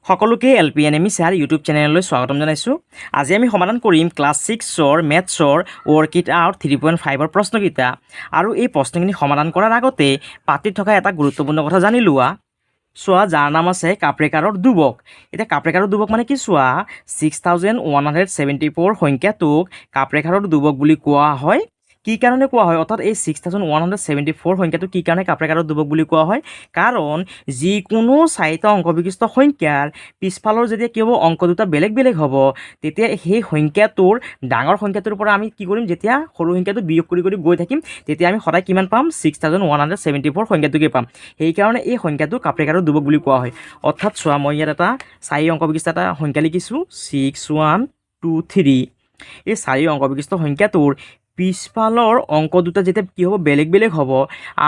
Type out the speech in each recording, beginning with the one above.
সকলোকে LPNME sir YouTube চেনেললৈ স্বাগতম জনাইছোঁ। আজি আমি সমাধান কৰিম ক্লাছ 6ৰ মেথছৰ ৱৰ্কশীট আউট 3.5ৰ প্ৰশ্নকেইটা। আৰু এই প্ৰশ্নখিনি সমাধান কৰাৰ আগতে পাতিত থকা এটা গুৰুত্বপূৰ্ণ কথা জানি লোৱা। চোৱা, যাৰ নাম আছে কাপ্ৰেকাৰৰ দুবক। এতিয়া কাপ্ৰেকাৰৰ দুবক মানে কি? চোৱা, 6174 সংখ্যাটোক কাপ্ৰেকাৰৰ দুবক বুলি কোৱা হয়। কি কাৰণে কোৱা হয়? অৰ্থাৎ এই 6174 সংখ্যাটো কি কাৰণে কাপ্ৰেকাৰৰ দুবক বুলি কোৱা হয়? কাৰণ যিকোনো চাৰিটা অংক বিশিষ্ট সংখ্যাৰ পিছফালৰ যেতিয়া কি হ'ব, অংক দুটা বেলেগ বেলেগ হ'ব, তেতিয়া সেই সংখ্যাটোৰ ডাঙৰ সংখ্যাটোৰ পৰা আমি কি কৰিম? যেতিয়া সৰু সংখ্যাটো বিয়োগ কৰি কৰি গৈ থাকিম, তেতিয়া আমি সদায় কিমান পাম? 6174 সংখ্যাটোকে পাম। সেইকাৰণে এই সংখ্যাটো কাপ্ৰেকাৰৰ দুবক বুলি কোৱা হয়। অৰ্থাৎ চোৱা, মই ইয়াত এটা 4 অংক বিশিষ্ট এটা সংখ্যা লিখিছোঁ, 6123। এই 4 অংক বিশিষ্ট সংখ্যাটোৰ পিছফালৰ অংক দুটা যেতিয়া কি হ'ব, বেলেগ বেলেগ হ'ব,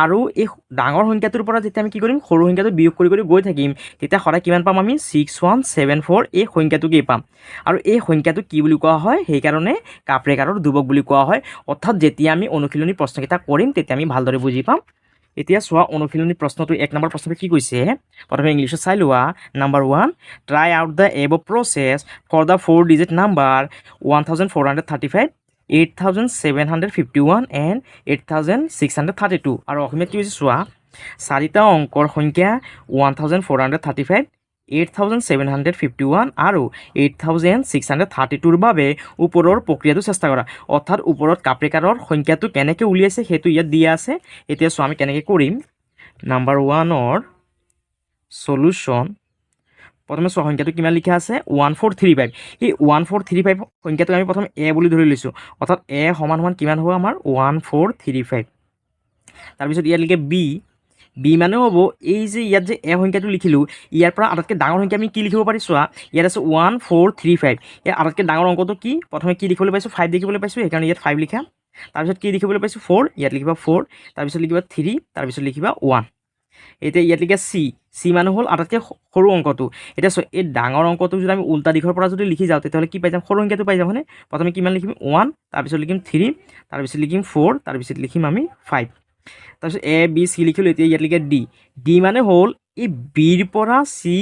আৰু এই ডাঙৰ সংখ্যাটোৰ পৰা যেতিয়া আমি কি কৰিম, সৰু সংখ্যাটো বিয়োগ কৰি কৰি গৈ থাকিম, তেতিয়া সদায় কিমান পাম? আমি 6174 এই সংখ্যাটোকেই পাম। আৰু এই সংখ্যাটো কি বুলি কোৱা হয়? সেইকাৰণে কাপ্ৰেকাৰৰ দুবক বুলি কোৱা হয়। অৰ্থাৎ যেতিয়া আমি অনুশীলনী প্ৰশ্নকেইটা কৰিম, তেতিয়া আমি ভালদৰে বুজি পাম। এতিয়া চোৱা, অনুশীলনী প্ৰশ্নটো 1 নম্বৰ প্ৰশ্নটো কি কৈছে? প্ৰথমে ইংলিছত চাই লোৱা। Number 1, try out the above process for the 4 digit number 1435, 8751 and 8632। আৰু অসমীয়াত কি হৈছে? চোৱা, চাৰিটা অংকৰ সংখ্যা 1435, 8751 আৰু 8632ৰ বাবে ওপৰৰ প্ৰক্ৰিয়াটো চেষ্টা কৰা। অৰ্থাৎ ওপৰত কাপ্ৰেকাৰৰ সংখ্যাটো কেনেকৈ উলিয়াইছে সেইটো ইয়াত দিয়া আছে। এতিয়া চোৱা, আমি কেনেকৈ কৰিম। নাম্বাৰ 1ৰ সলিউশ্যন। প্ৰথমে চোৱা, সংখ্যাটো কিমান লিখা আছে? 1435। এই 1435 সংখ্যাটো আমি প্ৰথম এ বুলি ধৰি লৈছোঁ। অৰ্থাৎ এ সমান সমান কিমান হ'ব আমাৰ? 1435। তাৰপিছত ইয়াত লিখে বি। বি মানে হ'ব এই যে ইয়াত যে এ সংখ্যাটো লিখিলোঁ, ইয়াৰ পৰা আটাইতকৈ ডাঙৰ সংখ্যা আমি কি লিখিব পাৰি? চোৱা, ইয়াত আছে 1435। ইয়াৰ আটাইতকৈ ডাঙৰ অংকটো কি? প্ৰথমে কি লিখিবলৈ পাইছোঁ? 5 দেখিবলৈ পাইছোঁ, সেইকাৰণে ইয়াত 5 লিখা। তাৰপিছত কি দেখিবলৈ পাইছোঁ? 4, ইয়াত লিখিবা 4। তাৰপিছত লিখিবা 3, তাৰপিছত লিখিবা 1। এতিয়া ইয়াত লিখা চি। চি মানে হ'ল আটাইতকৈ সৰু অংকটো। এতিয়া চোৱা, এই ডাঙৰ অংকটো যদি আমি উল্টা দিশৰ পৰা যদি লিখি যাওঁ, তেতিয়াহ'লে কি পাই যাম? সৰু সংখ্যাটো পাই যাম হয়নে? প্ৰথমে কিমান লিখিম? 1, তাৰপিছত লিখিম 3, তাৰপিছত লিখিম 4, তাৰপিছত লিখিম আমি 5। তাৰপিছত এ বি চি লিখিলোঁ। এতিয়া ইয়াত লিখে ডি। ডি মানে হ'ল এই বিৰ পৰা চি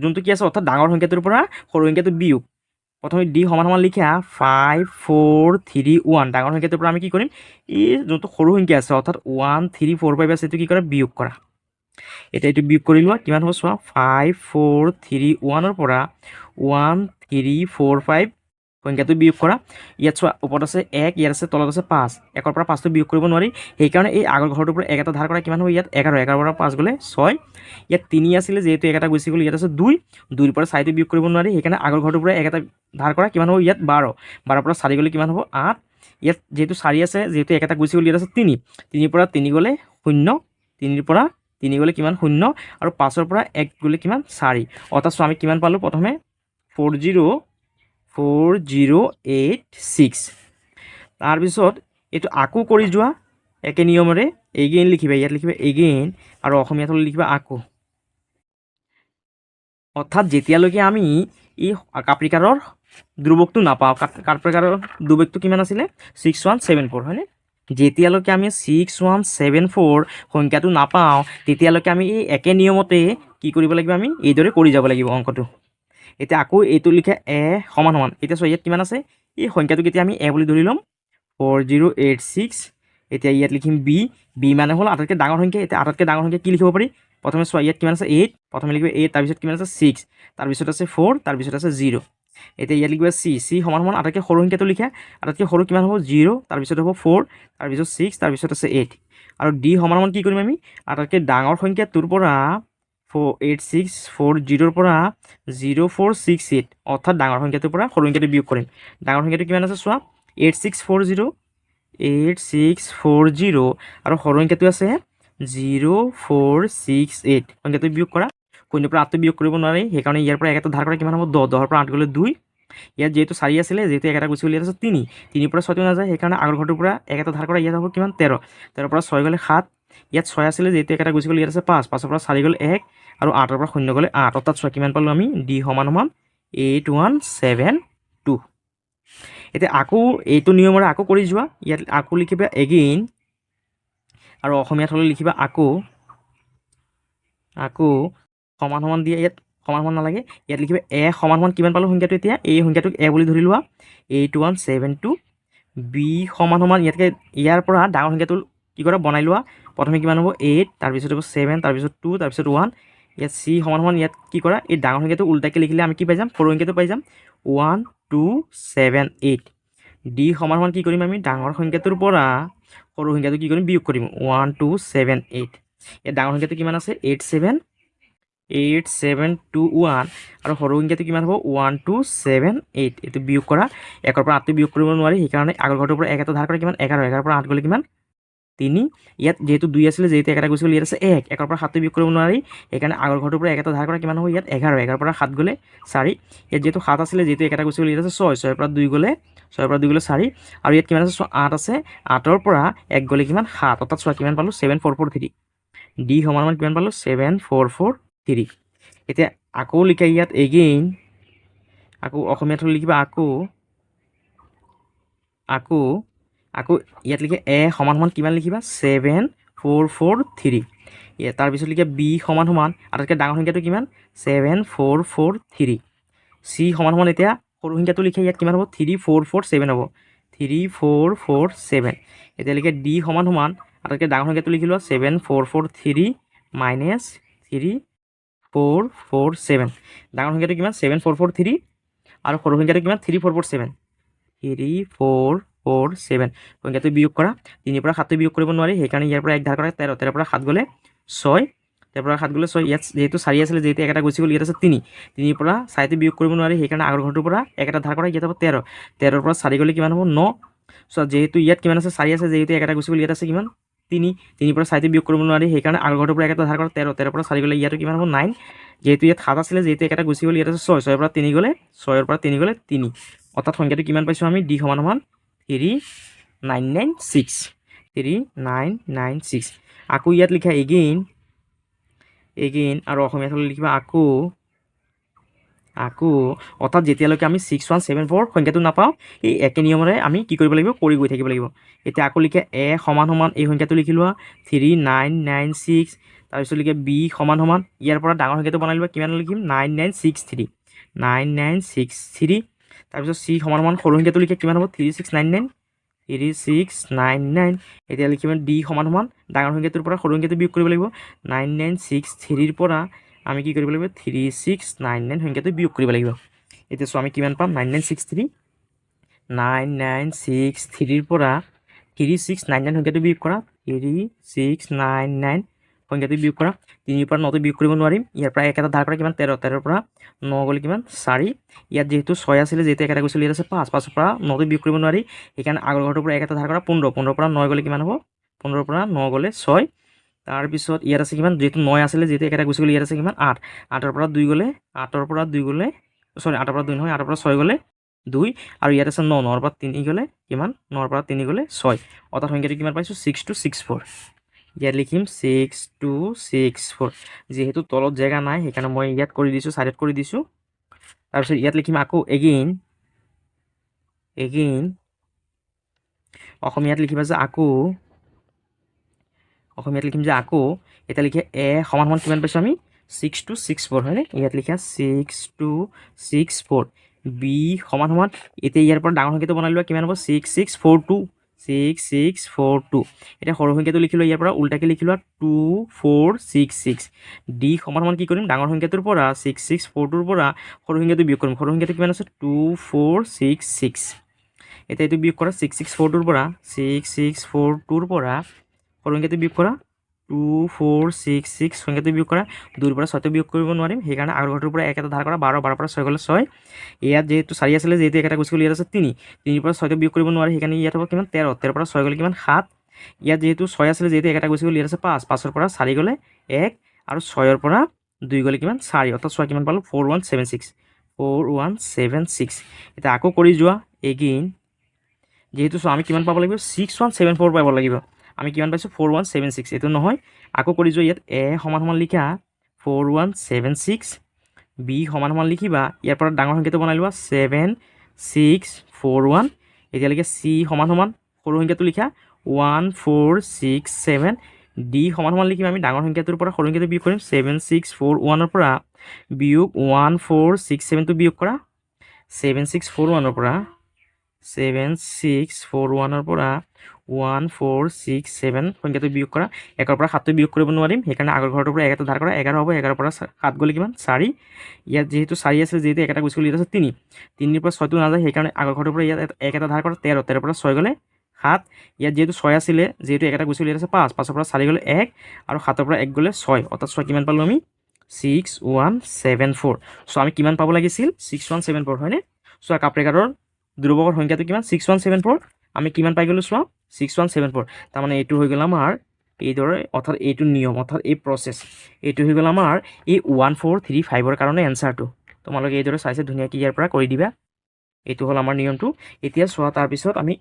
যোনটো কি আছে, অৰ্থাৎ ডাঙৰ সংখ্যাটোৰ পৰা সৰু সংখ্যাটো বিয়োগ। প্ৰথমে ডি সমান সমান লিখা 5 4 3 1। ডাঙৰ সংখ্যাটোৰ পৰা আমি কি কৰিম? এই যোনটো সৰু সংখ্যা আছে, অৰ্থাৎ 1 3 4 5 আছে, সেইটো কি কৰা? বিয়োগ কৰা। এতিয়া এইটো বিয়োগ কৰি লোৱা, কিমান হ'ব? চোৱা, 5 4 3 1ৰ পৰা 1 3 4 5 সংখ্যাটো বিয়োগ কৰা। ইয়াত চোৱা, ওপৰত আছে 1, ইয়াত আছে তলত আছে 5। 1ৰ পৰা 5টো বিয়োগ কৰিব নোৱাৰি, সেইকাৰণে এই আগৰ ঘৰটোৰ পৰা 1 এটা ধাৰ কৰা। কিমান হ'ব? ইয়াত 11। 11ৰ পৰা 5 গ'লে 6। ইয়াত 3 আছিলে, যিহেতু 1 এটা গুচি গ'ল, ইয়াত আছে 2। 2ৰ পৰা 4টো বিয়োগ কৰিব নোৱাৰি, সেইকাৰণে আগৰ ঘৰটোৰ পৰা 1 এটা ধাৰ কৰা। কিমান হ'ব? ইয়াত 12। 12ৰ পৰা 4 গ'লে কিমান হ'ব? 8। ইয়াত যিহেতু 4 আছে, যিহেতু 1 এটা গুচি গ'ল, ইয়াত আছে 3। 3ৰ পৰা 3 গ'লে 0। 3ৰ পৰা 3 গ'লে কিমান? 0। আৰু 5ৰ পৰা 1 গ'লে কিমান? 4। অৰ্থাৎ চোৱা, আমি কিমান পালোঁ? প্ৰথমে 4086। তাৰপিছত এইটো আকৌ কৰি যোৱা একে নিয়মেৰে। এগেইন লিখিবা, ইয়াত লিখিবা এগেইন, আৰু অসমীয়াত হ'লে লিখিবা আকৌ। অৰ্থাৎ যেতিয়ালৈকে আমি এই কাপ্ৰেকাৰৰ ধ্ৰুৱকটো নাপাওঁ, কাপ্ৰেকাৰৰ ধ্ৰুৱকটো কিমান আছিলে? 6174 হয়নে? যেতিয়ালৈকে আমি 6174 সংখ্যাটো নাপাওঁ, তেতিয়ালৈকে আমি এই একে নিয়মতে কি কৰিব লাগিব? আমি এইদৰে কৰি যাব লাগিব অংকটো। এতিয়া আকৌ এইটো লিখা এ সমান সমান। এতিয়া চোৱা, ইয়াত কিমান আছে? এই সংখ্যাটোক এতিয়া আমি এ বুলি ধৰি ল'ম, 4086। এতিয়া ইয়াত লিখিম বি। বি মানে হ'ল আটাইতকৈ ডাঙৰ সংখ্যা। এতিয়া আটাইতকৈ ডাঙৰ সংখ্যা কি লিখিব পাৰি? প্ৰথমে চোৱা, ইয়াত কিমান আছে? 8। প্ৰথমে লিখিব 8, তাৰপিছত কিমান আছে? 6, তাৰপিছত আছে 4, তাৰপিছত আছে 0। এতিয়া ইয়াত লিখিবা চি। চি সমান সমান আটাইতকৈ সৰু সংখ্যাটো লিখা। আটাইতকৈ সৰু কিমান হ'ব? 0, তাৰপিছত হ'ব 4, তাৰপিছত 6, তাৰপিছত আছে 8। আৰু ডি সমান সমান কি কৰিম আমি? আটাইতকৈ ডাঙৰ সংখ্যাটোৰ পৰা 8640ৰ পৰা 0468, অৰ্থাৎ ডাঙৰ সংখ্যাটোৰ পৰা সৰু সংখ্যাটো বিয়োগ কৰিম। ডাঙৰ সংখ্যাটো কিমান আছে? চোৱা, 8640 আৰু সৰু সংখ্যাটো আছে 0468। সংখ্যাটো বিয়োগ কৰা। 0ৰ পৰা 8টো বিয়োগ কৰিব নোৱাৰি, সেইকাৰণে ইয়াৰ পৰা 1 এটা ধাৰ কৰা। কিমান হ'ব? 10। 10ৰ পৰা 8 গ'লে 2। ইয়াত যিহেতু 4 আছিলে, যিহেতু 1 এটা গুচি গ'ল, ইয়াত আছে 3। 3ৰ পৰা 6টো নাযায়, সেইকাৰণে আগৰ ঘৰটোৰ পৰা 1 এটা ধাৰ কৰা। ইয়াত হ'ব কিমান? 13। 13ৰ পৰা 6 গ'লে 7। ইয়াত 6 আছিলে, যিহেতু 1 এটা গুচি গ'ল, ইয়াত আছে 5। 5ৰ পৰা 4 গ'লে 1, আৰু 8ৰ পৰা 0 গ'লে 8। অৰ্থাৎ চোৱা, কিমান পালোঁ আমি? ডি সমান সমান 8172। এতিয়া আকৌ এইটো নিয়মৰে আকৌ কৰি যোৱা। ইয়াত আকৌ লিখিবা এগেইন, আৰু অসমীয়াত হ'লে লিখিবা আকৌ। আকৌ সমান সমান দিয়ে ইয়াত সমান সমান নালাগে ইয়াত লিখিবা এ সমান সমান কিমান পালোঁ সংখ্যাটো এতিয়া এই সংখ্যাটোক এ বুলি ধৰি লোৱা 8172 বি সমান সমান ইয়াতকৈ ইয়াৰ পৰা ডাঙৰ সংখ্যাটো কি কৰা বনাই লোৱা প্ৰথমে কিমান হ'ব 8 তাৰপিছত হ'ব 7 তাৰপিছত 2 তাৰপিছত 1 ইয়াত চি সমান সমান ইয়াত কি কৰা এই ডাঙৰ সংখ্যাটো উল্টাকৈ লিখিলে আমি কি পাই যাম সৰু সংখ্যাটো পাই যাম 1278 ডি সমান সমান কি কৰিম আমি ডাঙৰ সংখ্যাটোৰ পৰা সৰু সংখ্যাটো কি কৰিম বিয়োগ কৰিম 1278 ইয়াত ডাঙৰ সংখ্যাটো কিমান আছে 8721 আৰু সৰু সংখ্যাটো কিমান হ'ব 1278 এইটো বিয়োগ কৰা 1ৰ পৰা 8টো বিয়োগ কৰিব নোৱাৰি সেইকাৰণে আগৰ ঘৰটোৰ পৰা 1 এটা ধাৰ কৰা কিমান 11 11ৰ পৰা 8 গ'লে কিমান 3 ইয়াত যেহেতু 2 আছিলে যেহেতু 1 এটা গুচি গ'ল ইয়াত আছে 1 1ৰ পৰা 7টো বিয়োগ কৰিব নোৱাৰি সেইকাৰণে আগৰ ঘৰটোৰ পৰা 1 এটা ধাৰ কৰা কিমান হ'ব ইয়াত 11 11ৰ পৰা 7 গ'লে 4 ইয়াত যেহেতু 7 আছিলে যেহেতু 1 এটা গুচি গ'ল ইয়াত আছে 6 6ৰ পৰা 2 গ'লে 4 আৰু ইয়াত কিমান আছে 8 আছে 8ৰ পৰা 1 গ'লে কিমান 7 অৰ্থাৎ চোৱা কিমান পালোঁ 7443 ডি সমান সমান কিমান পালোঁ 7443 এতিয়া আকৌ লিখা ইয়াত এগেইন আকৌ অসমীয়াত লিখিবা আকৌ ইয়াত লিখে এ সমান সমান কিমান লিখিবা 7443 তাৰপিছত লিখে বি সমান সমান আটাইতকৈ ডাঙৰ সংখ্যাটো কিমান 7443 চি সমান সমান এতিয়া সৰু সংখ্যাটো লিখে ইয়াত কিমান হ'ব 3447 হ'ব 3447 এতিয়া লিখে ডি সমান সমান আটাইতকৈ ডাঙৰ সংখ্যাটো লিখি লোৱা 7443 মাইনাছ 3447 ডাঙৰ সংখ্যাটো কিমান 7443 আৰু সৰু সংখ্যাটো কিমান 3447 3447 সংখ্যাটো বিয়োগ কৰা 3ৰ পৰা 7টো বিয়োগ কৰিব নোৱাৰি সেইকাৰণে ইয়াৰ পৰা 1 ধাৰ কৰা 13 13ৰ পৰা 7 গ'লে 6 13ৰ পৰা 7 গ'লে 6 ইয়াত যেহেতু 4 আছিলে যেহেতু 1 এটা গুচি গ'ল ইয়াত আছে 3 3ৰ পৰা 4টো বিয়োগ কৰিব নোৱাৰি সেইকাৰণে আগৰ ঘৰটোৰ পৰা 1 এটা ধাৰ কৰা ইয়াত হ'ব 13 13ৰ পৰা 4 গ'লে কিমান হ'ব 9 চ' যেহেতু ইয়াত কিমান আছে 4 আছে যেহেতু 1 এটা গুচি গ'ল ইয়াত আছে কিমান 3 পৰা 4টো বিয়োগ কৰিব নোৱাৰি সেইকাৰণে আগৰ ঘৰটোৰ পৰা 1 এটা ধাৰ কৰা 13 13ৰ পৰা 4 গ'লে ইয়াতো কিমান হ'ব 9 যেহেতু ইয়াত 7 আছিলে যেহেতু 1 এটা গুচি গ'ল ইয়াত আছে 6 6ৰ পৰা 3 গ'লে 3 অৰ্থাৎ সংখ্যাটো কিমান পাইছোঁ আমি ডি সমান সমান 3996 আকৌ ইয়াত লিখা এগেইন আৰু অসমীয়াত হ'লে লিখিবা আকৌ অৰ্থাৎ যেতিয়ালৈকে আমি 6174 সংখ্যাটো নাপাওঁ এই একে নিয়মৰে আমি কি কৰিব লাগিব কৰি গৈ থাকিব লাগিব এতিয়া আকৌ লিখা এ সমান সমান এই সংখ্যাটো লিখি লোৱা 3996 তাৰপিছত লিখে বি সমান সমান ইয়াৰ পৰা ডাঙৰ সংখ্যাটো বনাই লোৱা কিমান লিখিম 9963 তাৰপিছত চি সমান সমান সৰু সংখ্যাটো লিখে কিমান হ'ব 3699 এতিয়া লিখিম ডি সমান সমান ডাঙৰ সংখ্যাটোৰ পৰা সৰু সংখ্যাটো বিয়োগ কৰিব লাগিব 9963ৰ পৰা আমি কি কৰিব লাগিব 3699 সংখ্যাটো বিয়োগ কৰিব লাগিব এতিয়া চোৱা আমি কিমান পাম 9963ৰ পৰা 3699 সংখ্যাটো বিয়োগ কৰা 3699 সংখ্যাটো বিয়োগ কৰা 3ৰ পৰা 9টো বিয়োগ কৰিব নোৱাৰিম ইয়াৰ পৰা 1 এটা ধাৰ কৰা কিমান 13 13ৰ পৰা 9 গ'লে কিমান 4 ইয়াত যেহেতু 6 আছিলে যেহেতু 1 এটা গৈছিল ইয়াত আছে 5 5ৰ পৰা 9টো বিয়োগ কৰিব নোৱাৰি সেইকাৰণে আগৰ ঘৰটোৰ পৰা 1 এটা ধাৰ কৰা 15 15ৰ পৰা 9 গ'লে কিমান হ'ব 15ৰ পৰা 9 গ'লে 6 তাৰপিছত ইয়াত আছে কিমান যেহেতু 9 আছিলে যেহেতু 1 এটা গুচি গ'ল ইয়াত আছে কিমান 8 8ৰ পৰা 2 গ'লে 8ৰ পৰা 2 গ'লে 8ৰ পৰা 2 নহয় 8ৰ পৰা 6 গ'লে 2 আৰু ইয়াত আছে 9 9ৰ পৰা 3 গ'লে কিমান 9ৰ পৰা 3 গ'লে 6 অৰ্থাৎ সংখ্যাটো কিমান পাইছোঁ 6264 ইয়াত লিখিম 6264 যেহেতু তলত জেগা নাই সেইকাৰণে মই ইয়াত কৰি দিছোঁ চাইডত কৰি দিছোঁ তাৰপিছত ইয়াত লিখিম আকৌ এগেইন অসমীয়াত লিখিবা যে আকৌ এতিয়া লিখে এ সমান সমান কিমান পাইছোঁ আমি 6264 হয়নে ইয়াত লিখা 6264 বি সমান সমান এতিয়া ইয়াৰ পৰা ডাঙৰ সংখ্যাটো বনাই লোৱা কিমান হ'ব 6642 এতিয়া সৰু সংখ্যাটো লিখি লোৱা ইয়াৰ পৰা উল্টাকৈ লিখি লোৱা 2466 ডি সমান সমান কি কৰিম ডাঙৰ সংখ্যাটোৰ পৰা 6642ৰ পৰা সৰু সংখ্যাটো বিয়োগ কৰিম সৰু সংখ্যাটো কিমান আছে 2466 এতিয়া এইটো বিয়োগ কৰা 6642ৰ পৰা সৰু সংখ্যাটো বিয়োগ কৰা 2466 সংখ্যাটো বিয়োগ কৰা 2ৰ পৰা 6টো বিয়োগ কৰিব নোৱাৰিম সেইকাৰণে আগৰ ঘৰটোৰ পৰা 1 এটা ধাৰ কৰা 12 12ৰ পৰা 6 গ'লে 6 ইয়াত যেহেতু 4 আছিলে যেহেতু 1 এটা গুচি গ'ল ইয়াত আছে 3ৰ পৰা 6টো বিয়োগ কৰিব নোৱাৰি সেইকাৰণে ইয়াত হ'ব কিমান 13 13ৰ পৰা 6 গ'লে কিমান 7 ইয়াত যেহেতু 6 আছিলে যেহেতু 1 এটা গুচি গ'ল ইয়াত আছে 5 5ৰ পৰা 4 গ'লে 1 আৰু 6ৰ পৰা 2 গ'লে কিমান 4 অৰ্থাৎ চোৱা কিমান পালোঁ 4176 এতিয়া আকৌ কৰি যোৱা এগেইন যেহেতু চোৱা আমি কিমান পাব লাগিব 6174 পাব লাগিব আমি কিমান পাইছোঁ 4176 এইটো নহয় আকৌ কৰি যোৱা ইয়াত এ সমান সমান লিখা 4176 বি সমান সমান লিখিবা ইয়াৰ পৰা ডাঙৰ সংখ্যাটো বনাই লোৱা 7641 এতিয়ালৈকে চি সমান সমান সৰু সংখ্যাটো লিখা 1467 ডি সমান সমান লিখিম আমি ডাঙৰ সংখ্যাটোৰ পৰা সৰু সংখ্যাটো বিয়োগ কৰিম 7641 পৰা বিয়োগ 1467টো বিয়োগ কৰা 7641 পৰা 7641 পৰা 1467 সংখ্যাটো বিয়োগ কৰা 1 পৰা 7টো বিয়োগ কৰিব নোৱাৰিম সেইকাৰণে আগৰ ঘৰটোৰ পৰা 1টা ধাৰ কৰা 11 হ'ব 11 পৰা 7 গ'লে কিমান 4 ইয়াত যেহেতু 4 আছে যেহেতু 1টা গুচি গ'লে ইয়াত আছে 3 3ৰ পৰা 6টো নাযায় সেইকাৰণে আগৰ ঘৰটোৰ পৰা ইয়াত 1টা ধাৰ কৰা 13 13 পৰা 6 গ'লে 7 ইয়াত যেহেতু 6 আছিলে যেহেতু 1টা গুচি গ'লে ইয়াত আছে 5 5ৰ পৰা 4 গ'লে 1 আৰু 7ৰ পৰা 1 গ'লে 6 অৰ্থাৎ 6 কিমান পালোঁ আমি 6174 চ' আমি কিমান পাব লাগিছিল 6174 হয়নে চ' কাপৰেকাৰৰ ধ্ৰুৱকৰ সংখ্যাটো কিমান 6174 আমি কিমান পাই গ'লোঁ চোৱা 6174 তাৰমানে এইটো হৈ গ'ল আমাৰ এইদৰে অৰ্থাৎ এইটো নিয়ম অৰ্থাৎ এই প্ৰচেছ এইটো হৈ গ'ল আমাৰ এই 1435ৰ কাৰণে এনচাৰটো তোমালোকে এইদৰে চাইছে ধুনীয়াকৈ ইয়াৰ পৰা কৰি দিবা এইটো হ'ল আমাৰ নিয়মটো এতিয়া চোৱা তাৰপিছত আমি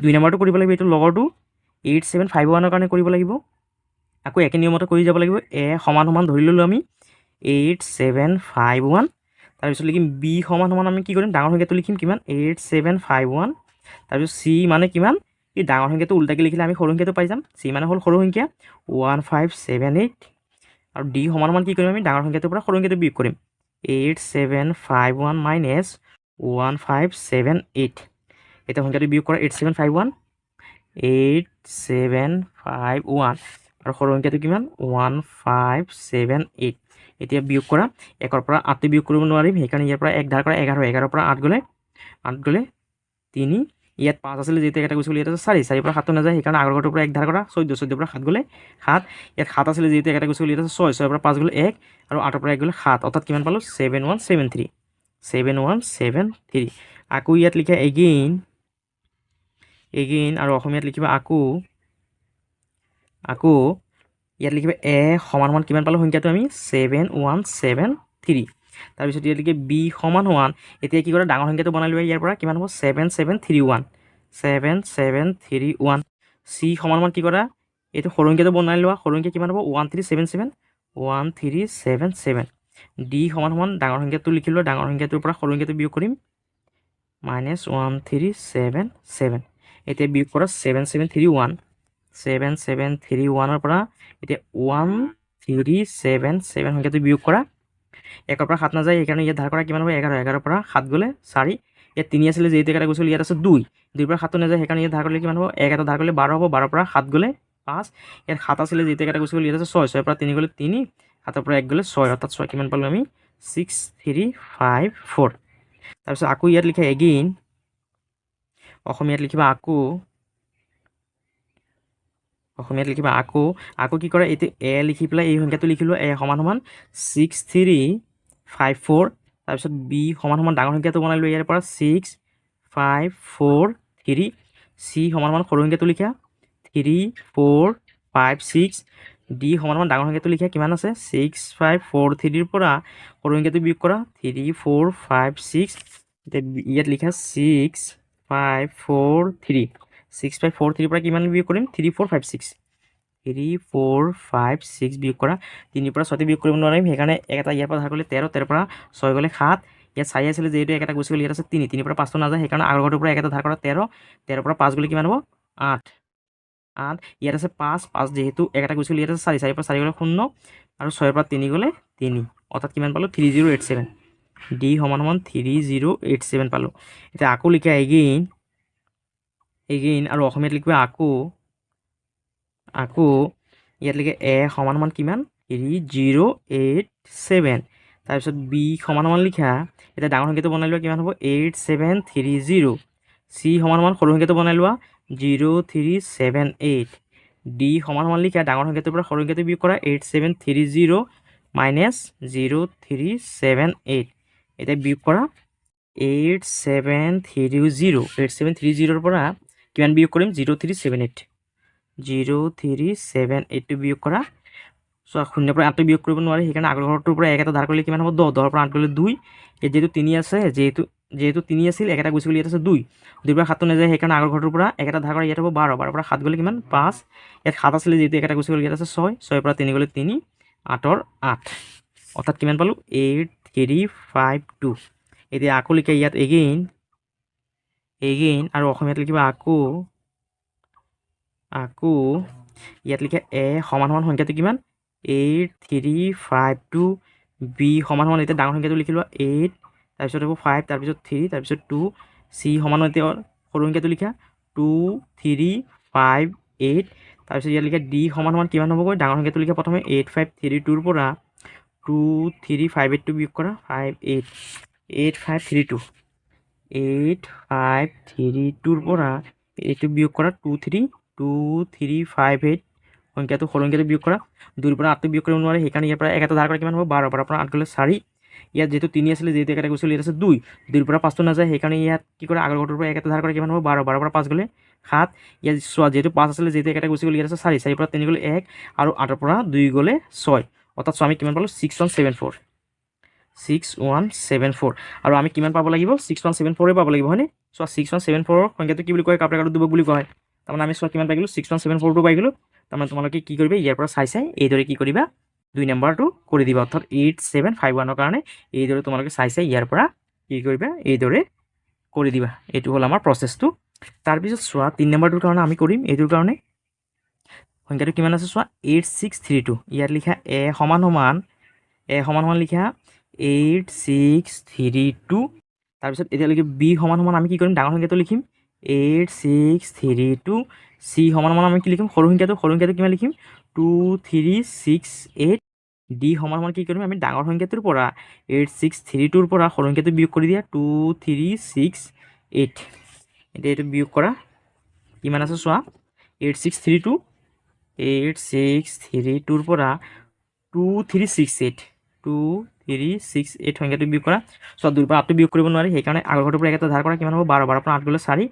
2 নম্বৰটো কৰিব লাগিব এইটো লগৰটো 8751ৰ কাৰণে কৰিব লাগিব আকৌ একে নিয়মতে কৰি যাব লাগিব এ সমান সমান ধৰি ল'লোঁ আমি 8751 তাৰপিছত লিখিম বি সমান সমান আমি কি কৰিম ডাঙৰ সংখ্যাটো লিখিম কিমান 8751 তাৰপিছত চি মানে কিমান এই ডাঙৰ সংখ্যাটো উল্টাকৈ লিখিলে আমি সৰু সংখ্যাটো পাই যাম চি মানে হ'ল সৰু সংখ্যা 1578 আৰু ডি সমান সমান কি কৰিম আমি ডাঙৰ সংখ্যাটোৰ পৰা সৰু সংখ্যাটো বিয়োগ কৰিম 8751 মাইনাছ 1578 এটা সংখ্যাটো বিয়োগ কৰা 8751 8751 আৰু সৰু সংখ্যাটো কিমান 1578 এতিয়া বিয়োগ কৰা 1ৰ পৰা 8টো বিয়োগ কৰিব নোৱাৰিম সেইকাৰণে ইয়াৰ পৰা 1 ধাৰ কৰা 11 11ৰ পৰা 8 গ'লে 3 ইয়াত 5 আছিলে যেতিয়া এটা গুচি গ'লে ইয়াত আছে 4 4ৰ পৰা 7টো নাযায় সেইকাৰণে আগৰ ঘৰটোৰ পৰা 1 ধাৰ কৰা 14 14ৰ পৰা 7 গ'লে 7 ইয়াত 7 আছিলে যেতিয়া এটা গুচি গ'লে ইয়াত আছে 6 6ৰ পৰা 5 গ'লে 1 আৰু 8ৰ পৰা 1 গ'লে 7 অৰ্থাৎ কিমান পালোঁ 7173 আকৌ ইয়াত লিখা এগেইন আৰু অসমীয়াত লিখিবা আকৌ ইয়াত লিখিবা এ সমান সমান কিমান পালোঁ সংখ্যাটো আমি 7173 তাৰপিছত ইয়াত লিখে বি সমান সমান এতিয়া কি কৰা ডাঙৰ সংখ্যাটো বনাই লোৱা ইয়াৰ পৰা কিমান হ'ব 7731 চি সমান সমান কি কৰা এইটো সৰু সংখ্যাটো বনাই লোৱা সৰু সংখ্যা কিমান হ'ব 1377 ডি সমান সমান ডাঙৰ সংখ্যাটো লিখি লোৱা ডাঙৰ সংখ্যাটোৰ পৰা সৰু সংখ্যাটো বিয়োগ কৰিম -1377 এতিয়া বিয়োগ কৰা 7731ৰ পৰা এতিয়া 1377 সংখ্যাটো বিয়োগ কৰা 1ৰ পৰা 7 নাযায় সেইকাৰণে ইয়াত ধাৰ কৰা কিমান হ'ব 11 11ৰ পৰা 7 গ'লে 4 ইয়াত 3 আছিলে যেহেতু এটা গুচি গ'ল ইয়াত আছে 2 2ৰ পৰা 7টো নাযায় সেইকাৰণে ইয়াত ধাৰ কৰিলে কিমান হ'ব 1 এটা ধাৰ কৰিলে 12 হ'ব 12ৰ পৰা 7 গ'লে 5 ইয়াত 7 আছিলে যেহেতু এটা গুচি গ'ল ইয়াত আছে 6 6ৰ পৰা 3 গ'লে 3 7ৰ পৰা 1 গ'লে 6 অৰ্থাৎ 6 কিমান পালোঁ আমি 6354 তাৰপিছত আকৌ ইয়াত লিখা এগেইন অসমীয়াত লিখিবা আকৌ কি কৰে এইটো এ লিখি পেলাই এই সংখ্যাটো লিখি লোৱা এ সমান সমান 6354 তাৰপিছত বি সমান সমান ডাঙৰ সংখ্যাটো বনাই লোৱা ইয়াৰ পৰা 6543 চি সমান সমান সৰু সংখ্যাটো লিখা 3456 ডি সমান সমান ডাঙৰ সংখ্যাটো লিখা কিমান আছে 6543ৰ পৰা সৰু সংখ্যাটো বিয়োগ কৰা 3456 ইয়াত লিখা 6543 পৰা কিমান বিয়োগ কৰিম 3456 বিয়োগ কৰা 3ৰ পৰা 6টো বিয়োগ কৰিব নোৱাৰিম সেইকাৰণে এটা ইয়াৰ পৰা ধাৰ কৰিলে 13 13ৰ পৰা 6 গ'লে 7 ইয়াত 4 আছিলে যেহেতু এটা গুচি গ'ল ইয়াত আছে 3 3ৰ পৰা 5টো নাযায় সেইকাৰণে আগৰ ঘৰটোৰ পৰা এটা ধাৰ কৰা 13 13ৰ পৰা 5 গ'লে কিমান হ'ব 8 ইয়াত আছে 5 যেহেতু এটা গুচি গ'ল ইয়াত আছে 4 4ৰ পৰা 4 গ'লে 0 আৰু 6ৰ পৰা 3 গ'লে 3 অৰ্থাৎ কিমান পালোঁ 3087 ডি সমান সমান 3087 পালোঁ এতিয়া আকৌ লিখা এগেইন আৰু অসমীয়াত লিখিবা আকৌ ইয়াত লিখে এ সমান সমান কিমান 3087 তাৰপিছত বি সমান সমান লিখা এতিয়া ডাঙৰ সংখ্যাটো বনাই লোৱা কিমান হ'ব 8730 চি সমান সমান সৰু সংখ্যাটো বনাই লোৱা 0378 ডি সমান সমান লিখা ডাঙৰ সংখ্যাটোৰ পৰা সৰু সংখ্যাটো বিয়োগ কৰা 8730 মাইনাছ 0378 এতিয়া বিয়োগ কৰা 8730ৰ পৰা কিমান বিয়োগ কৰিম 0378টো বিয়োগ কৰা চ' 0ৰ পৰা 8টো বিয়োগ কৰিব নোৱাৰি সেইকাৰণে আগৰ ঘৰটোৰ পৰা 1 এটা ধাৰ কৰিলে কিমান হ'ব 10 10ৰ পৰা 8 গ'লে 2 ইয়াত যেহেতু 3 আছে যেহেতু 3 আছিল 1 এটা গুচি গ'লে ইয়াত আছে 2 2ৰ পৰা 7টো নাযায় সেইকাৰণে আগৰ ঘৰটোৰ পৰা 1 এটা ধাৰ কৰা ইয়াত হ'ব 12 12ৰ পৰা 7 গ'লে কিমান 5 ইয়াত 7 আছিলে যেহেতু 1 এটা গুচি গ'ল ইয়াত আছে 6 6ৰ পৰা 3 গ'লে 3 8ৰ 8 অৰ্থাৎ কিমান পালোঁ 8352 এতিয়া আকৌ লিখা ইয়াত এগেইন আৰু অসমীয়াত লিখিবা আকৌ ইয়াত লিখা এ সমান সমান সংখ্যাটো কিমান 8352 বি সমান সমান এতিয়া ডাঙৰ সংখ্যাটো লিখি লোৱা 8 তাৰপিছত হ'ব 5 তাৰপিছত 3 তাৰপিছত 2 চি সমান এতিয়া সৰু সংখ্যাটো লিখা 2358 তাৰপিছত ইয়াত লিখা ডি সমান সমান কিমান হ'বগৈ ডাঙৰ সংখ্যাটো লিখা প্ৰথমে 8532 পৰা 23582 বিয়োগ কৰা 8532 8532 পৰা এইটো বিয়োগ কৰা 2358 সংখ্যাটো সৰু সংখ্যাটো বিয়োগ কৰা 2 পৰা 8 বিয়োগ কৰিব নোৱাৰে সেইকাৰণে ইয়াৰ পৰা 1 এটা ধাৰ কৰা কিমান হ'ব 12 পৰা 8 গ'লে 4 ইয়াত যেহেতু 3 আছিলে যেহেতু এটা গৈছিল ইয়াত আছে 2 2 পৰা 5টো নাযায় সেইকাৰণে ইয়াত কি কৰে আগৰ ঘৰটোৰ পৰা 1 এটা ধাৰ কৰা কিমান হ'ব 12 12 পৰা 5 গ'লে 7 ইয়াত চোৱা যেহেতু 5 আছিলে যেহেতু এটা গৈছিল ইয়াত আছে 4 4 পৰা 3 গ'লে 1 আৰু 8 পৰা 2 গ'লে 6 অৰ্থাৎ চোৱা আমি কিমান পালোঁ 6174 6174 আৰু আমি কিমান পাব লাগিব 6174 পাব লাগিব হয়নে চোৱা 6174 সংখ্যাটো কি বুলি কয় কাপৰেকাৰৰ দুবক বুলি কোৱা হয় তাৰমানে আমি চোৱা কিমান পাই গ'লোঁ 6174 পাই গ'লোঁ তাৰমানে তোমালোকে কি কৰিবা ইয়াৰ পৰা চাই এইদৰে কি কৰিবা 2 নম্বৰটো কৰি দিবা অৰ্থাৎ 8751 কাৰণে এইদৰে তোমালোকে চাই ইয়াৰ পৰা কি কৰিবা এইদৰে কৰি দিবা এইটো হ'ল আমাৰ প্ৰচেছটো তাৰপিছত চোৱা 3 নম্বৰটোৰ কাৰণে আমি কৰিম এইটোৰ কাৰণে সংখ্যাটো কিমান আছে চোৱা 8632 ইয়াত লিখা এ সমান সমান লিখা 8632 তাৰপিছত এতিয়ালৈকে বি সমান সমান আমি কি কৰিম ডাঙৰ সংখ্যাটো লিখিম 8632 চি সমান সমান আমি কি লিখিম সৰু সংখ্যাটো কিমান লিখিম 2368 ডি সমান সমান কি কৰিম আমি ডাঙৰ সংখ্যাটোৰ পৰা 8632 ৰ পৰা সৰু সংখ্যাটো বিয়োগ কৰি দিয়া 2368 এতিয়া এইটো বিয়োগ কৰা কিমান আছে চোৱা 8632 ৰ পৰা 2368 সংখ্যাটো বিয়োগ কৰা চোৱা 2 পৰা 8টো বিয়োগ কৰিব নোৱাৰি সেইকাৰণে আগৰ ঘৰটোৰ পৰা এটা ধাৰ কৰা কিমান হ'ব 12 12 পৰা 8 গ'লে 4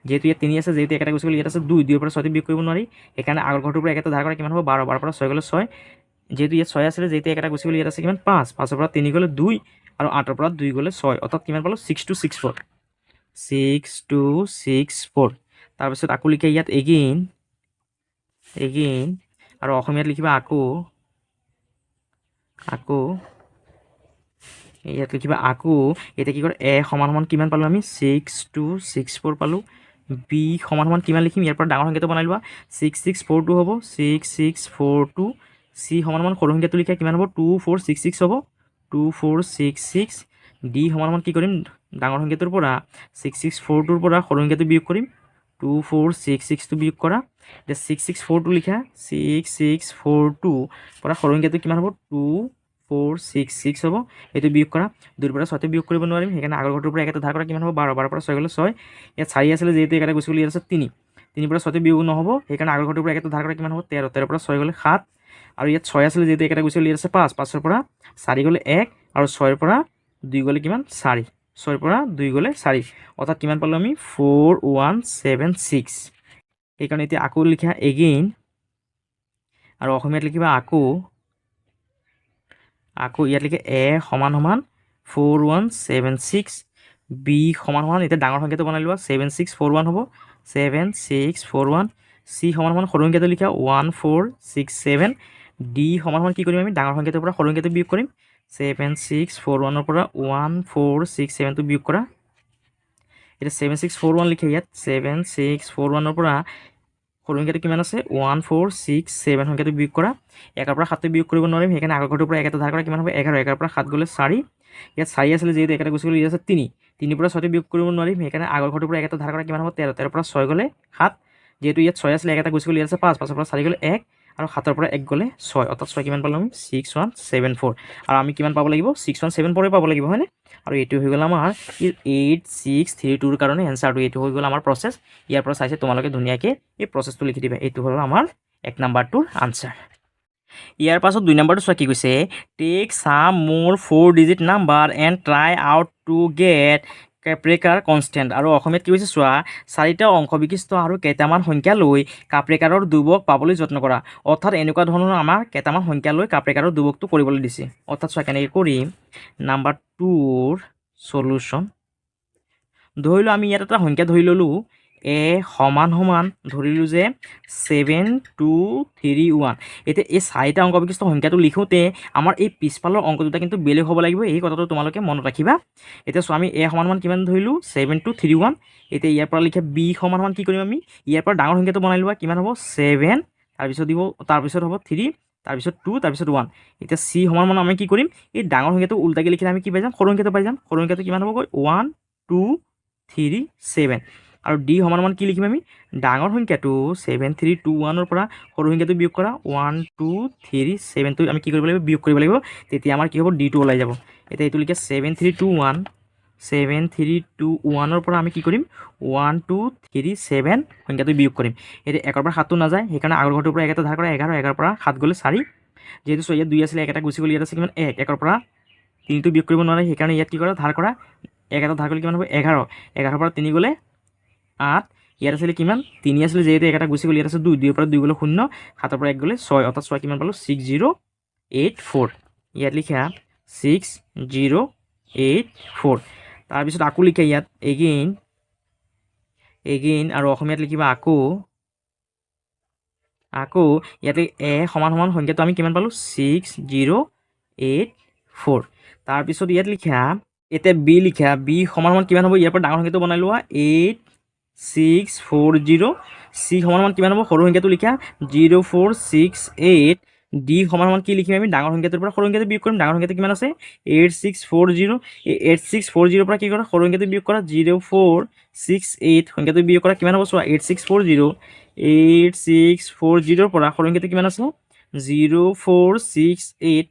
যেহেতু ইয়াত 3 আছে যেহেতু এটা গৈছিল ইয়াত আছে 2 2 পৰা 6টো বিয়োগ কৰিব নোৱাৰি সেইকাৰণে আগৰ ঘৰটোৰ পৰা এটা ধাৰ কৰা কিমান হ'ব 12 12 পৰা 6 গ'লে 6 যেহেতু ইয়াত 6 আছিলে যেহেতু এটা গৈছিল ইয়াত আছে কিমান 5 5 পৰা 3 গ'লে 2 আৰু 8 পৰা 2 গ'লে 6 অৰ্থাৎ কিমান পালোঁ 6264 6264 তাৰপিছত আকৌ লিখা ইয়াত এগেইন আৰু অসমীয়াত লিখিবা আকৌ ইয়াত লিখিবা আকৌ এতিয়া কি কৰে এ সমান সমান কিমান পালোঁ আমি 6264 পালোঁ বি সমান সমান কিমান লিখিম ইয়াৰ পৰা ডাঙৰ সংখ্যাটো বনাই লোৱা 6642 হ'ব 6642 চি সমান সমান সৰু সংখ্যাটো লিখা কিমান হ'ব 2466 হ'ব 2466 ডি সমান সমান কি কৰিম ডাঙৰ সংখ্যাটোৰ পৰা 6642 পৰা সৰু সংখ্যাটো বিয়োগ কৰিম 2466 টো বিয়োগ কৰা এতিয়া 6642 লিখা 6642 পৰা সৰু সংখ্যাটো কিমান হ'ব 2466 হ'ব এইটো বিয়োগ কৰা 2 পৰা 6টো বিয়োগ কৰিব নোৱাৰিম সেইকাৰণে আগৰ ঘৰটোৰ পৰা এটা ধাৰ কৰা কিমান হ'ব 12 12 পৰা 6 গ'লে 6 ইয়াত 4 আছিলে যেহেতু এটা গৈছিল ইয়াত আছে 3 3 পৰা 6টো বিয়োগ নহ'ব সেইকাৰণে আগৰ ঘৰটোৰ পৰা এটা ধাৰ কৰা কিমান হ'ব 13 13 পৰা 6 গ'লে 7 আৰু ইয়াত 6 আছিলে যেহেতু এটা গৈছিল ইয়াত আছে 5 5 পৰা 4 গ'লে 1 আৰু 6 পৰা 2 গ'লে কিমান 4 6 পৰা 2 গ'লে 4 অৰ্থাৎ কিমান পালোঁ আমি 4176 সেইকাৰণে এতিয়া আকৌ লিখা এগেইন আৰু অসমীয়াত লিখিবা আকৌ ইয়াত লিখে এ সমান সমান 4176 বি সমান সমান এতিয়া ডাঙৰ সংখ্যাটো বনাই লোৱা 7641 হ'ব 7641 চি সমান সমান সৰু সংখ্যাটো লিখা 1467 ডি সমান সমান কি কৰিম আমি ডাঙৰ সংখ্যাটোৰ পৰা সৰু সংখ্যাটো বিয়োগ কৰিম 7641 পৰা 1467 টো বিয়োগ কৰা এটা 7641 লিখে ইয়াত 7641 পৰা সৰু সংখ্যাটো কিমান আছে 1467 সংখ্যাটো বিয়োগ কৰা 1 পৰা 7টো বিয়োগ কৰিব নোৱাৰিম সেইকাৰণে আগৰ ঘৰটোৰ পৰা এটা ধাৰ কৰা কিমান হ'ব 11 11 পৰা 7 গ'লে 4 ইয়াত 4 আছিলে যেহেতু এটা গৈছিল ইয়াত আছে 3 3 পৰা 6টো বিয়োগ কৰিব নোৱাৰিম সেইকাৰণে আগৰ ঘৰটোৰ পৰা এটা ধাৰ কৰা কিমান হ'ব 13 13 পৰা 6 গ'লে 7 যেহেতু ইয়াত 6 আছিলে এটা গৈছিল ইয়াত আছে 5 5 পৰা 4 গ'লে 1 আৰু 7 পৰা 1 গ'লে 6 অৰ্থাৎ 6 কিমান পালোঁ আমি 6174 আৰু আমি কিমান পাব লাগিব 6174 পাব লাগিব হয়নে আৰু এইটো হৈ গ'ল আমাৰ 8632 ৰ কাৰণে এনসাৰটো এইটো হৈ গ'ল আমাৰ প্ৰচেছ ইয়াৰ পৰা চাইছে তোমালোকে ধুনীয়াকৈ এই প্ৰচেছটো লিখি দিবা এইটো হ'ল আমাৰ 1 নম্বৰটোৰ আনসাৰ ইয়াৰ পাছত 2 নম্বৰটো চোৱা কি কৈছে টেক সাম মোৰ 4 digit number and try out to get Kaprekar constant আৰু অসমীয়াত কি হৈছে চোৱা 4টা অংশ বিশিষ্ট আৰু কেইটামান সংখ্যা লৈ কাপ্ৰেকাৰৰ দুবক পাবলৈ যত্ন কৰা অৰ্থাৎ এনেকুৱা ধৰণৰ আমাৰ কেইটামান সংখ্যা লৈ কাপ্ৰেকাৰৰ দুবকটো কৰিবলৈ দিছে অৰ্থাৎ চোৱা কেনেকৈ কৰিম নাম্বাৰ 2ৰ সলিউশ্যন ধৰি লওঁ আমি ইয়াত এটা সংখ্যা ধৰি ল'লোঁ এ সমান সমান ধৰিলোঁ যে 7231 এতিয়া এই 4টা অংক বিশিষ্ট সংখ্যাটো লিখোঁতে আমাৰ এই পিছফালৰ অংক দুটা কিন্তু বেলেগ হ'ব লাগিব এই কথাটো তোমালোকে মনত ৰাখিবা এতিয়া চোৱা আমি এ সমান সমান কিমান ধৰিলোঁ 7231 এতিয়া ইয়াৰ পৰা লিখা বি সমান সমান কি কৰিম আমি ইয়াৰ পৰা ডাঙৰ সংখ্যাটো বনাই লোৱা কিমান হ'ব তাৰপিছত হ'ব 3 তাৰপিছত 2 তাৰপিছত 1 এতিয়া c সমান আমি কি কৰিম এই ডাঙৰ সংখ্যাটো উল্টাকৈ লিখিলে আমি কি পাই যাম সৰু সংখ্যাটো পাই যাম সৰু সংখ্যাটো কিমান হ'বগৈ 1 2 3 7 আৰু d সমান কি লিখিম আমি ডাঙৰ সংখ্যাটো 7 3 2 1 ৰ পৰা সৰু সংখ্যাটো বিয়োগ কৰা 1 2 3 7 টো আমি কি কৰিব লাগিব বিয়োগ কৰিব লাগিব তেতিয়া আমাৰ কি হ'ব d টো ওলাই যাব এতিয়া এইটো লিখে 7 3 2 1 7 3 2 1 ৰ পৰা আমি কি কৰিম 1 2 3 7 সংখ্যাটো বিয়োগ কৰিম এতিয়া 1 ৰ পৰা 7 টো নাযায় সেইকাৰণে আগৰ ঘৰটোৰ পৰা 1 এটা ধাৰ কৰা 11 11 ৰ পৰা 7 গ'লে 4 যেহেতু ইয়াত 2 আছিলে 1 এটা গুচি গ'ল ইয়াত আছে কিমান 1 1 ৰ পৰা 3 টো বিয়োগ কৰিব নোৱাৰে সেইকাৰণে ইয়াত কি কৰা ধাৰ কৰা 1 এটা ধাৰ কৰিলে কিমান হ'ব 11 11 ৰ পৰা 3 গ'লে 8 ইয়াত আছিলে কিমান 3 আছিলে যেহেতু 1 এটা গুচি গ'ল ইয়াত আছে 2 2 ৰ পৰা 2 গ'লে 0 7 ৰ পৰা 1 গ'লে 6 অৰ্থাৎ 6 কিমান পালো 6084 ইয়াত লিখা 6084 তাৰপিছত আকৌ লিখা ইয়াত এগেইন আৰু অসমীয়াত লিখিবা আকৌ ইয়াতে এ সমান সংখ্যাটো আমি কিমান পালো 6084 তাৰপিছত ইয়াত লিখা এতিয়া বি লিখা বি সমান কিমান হ'ব ইয়াৰ পৰা ডাঙৰ সংখ্যাটো বনাই লোৱা 8640 চি সমান কিমান হ'ব সৰু সংখ্যাটো লিখা 0468 ডি সমান কি লিখিম আমি ডাঙৰ সংখ্যাটোৰ পৰা সৰু সংখ্যাটো বিয়োগ কৰিম ডাঙৰ সংখ্যাটো কিমান আছে 8640 এই 8640 ৰ পৰা কি কৰা সৰু সংখ্যাটো বিয়োগ কৰা 0468 সংখ্যাটো বিয়োগ কৰা কিমান হ'ব চোৱা 8640 8640 ৰ পৰা সৰু সংখ্যাটো কিমান আছে 0468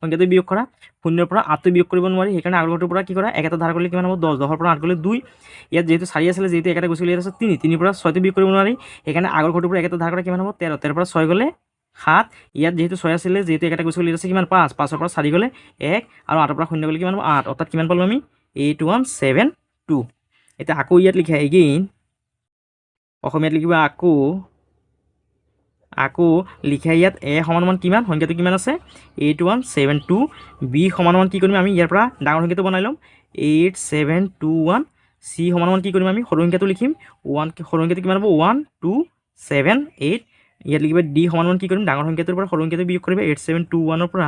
সংখ্যাটো বিয়োগ কৰা 0 ৰ পৰা 8 বিয়োগ কৰিব নোৱাৰি সেইকাৰণে আগৰ ঘৰটোৰ পৰা কি কৰা 1 এটা ধাৰ কৰিলে কিমান হ'ব 10 10 ৰ পৰা 8 গ'লে 2 ইয়াত যেহেতু 4 আছিলে যেহেতু 1 এটা গুচি গ'লে ইয়াত আছে 3 3 ৰ পৰা 6 টো বিয়োগ কৰিব নোৱাৰি সেইকাৰণে আগৰ ঘৰটোৰ পৰা 1 এটা ধাৰ কৰা কিমান হ'ব 13 13 ৰ পৰা 6 গ'লে 7 ইয়াত যেহেতু 6 আছিলে যেহেতু 1 এটা গুচি গ'লে ইয়াত আছে কিমান 5 5 ৰ পৰা 4 গ'লে 1 আৰু 8 ৰ পৰা 0 গ'লে কিমান হ'ব 8 অৰ্থাৎ কিমান পালো আমি 8172 এতিয়া আকৌ ইয়াত লিখা এগেইন অসমীয়াত লিখিবা আকৌ লিখা ইয়াত এ সমান কিমান সংখ্যাটো কিমান আছে 8172 বি সমান কি কৰিম আমি ইয়াৰ পৰা ডাঙৰ সংখ্যাটো বনাই ল'ম 8721 চি সমান কি কৰিম আমি সৰু সংখ্যাটো লিখিম 1 সৰু সংখ্যাটো কিমান হ'ব 1278 ইয়াত লিখিবা ডি সমান কি কৰিম ডাঙৰ সংখ্যাটোৰ পৰা সৰু সংখ্যাটো বিয়োগ কৰিবা 8721 ৰ পৰা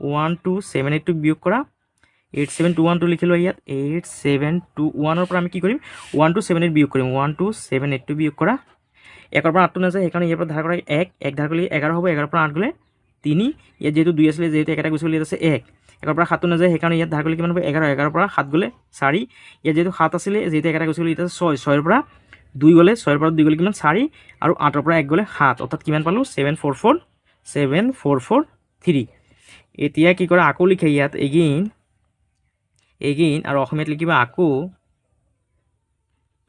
1278 টো বিয়োগ কৰা 8721 টো লিখিলো ইয়াত 8721 ৰ পৰা আমি কি কৰিম 1278 বিয়োগ কৰিম 1278 টো বিয়োগ কৰা 1 ৰ পৰা 8 টো নাযায় সেইকাৰণে ইয়াৰ পৰা ধাৰ কৰা 1 ধাৰ কৰিলে 11 হ'ব 11 ৰ পৰা 8 গ'লে 3 ইয়াত যেহেতু 2 আছিলে যেহেতু 1 এটা গুচি গ'লে ইয়াত আছে 1 1 ৰ পৰা 7 টো নাযায় সেইকাৰণে ইয়াত ধাৰ কৰিলে কিমান হ'ব 11 11 ৰ পৰা 7 গ'লে 4 ইয়াত যেহেতু 7 আছিলে যেহেতু 1 এটা গুচি গ'লে ইয়াত আছে 6 6 ৰ পৰা 2 গ'লে 6 ৰ পৰা 2 গ'লে কিমান 4 আৰু 8 ৰ পৰা 1 গ'লে 7 অৰ্থাৎ কিমান পালো 7443 এতিয়া কি কৰা আকৌ লিখা ইয়াত এগেইন আৰু অসমীয়াত লিখিবা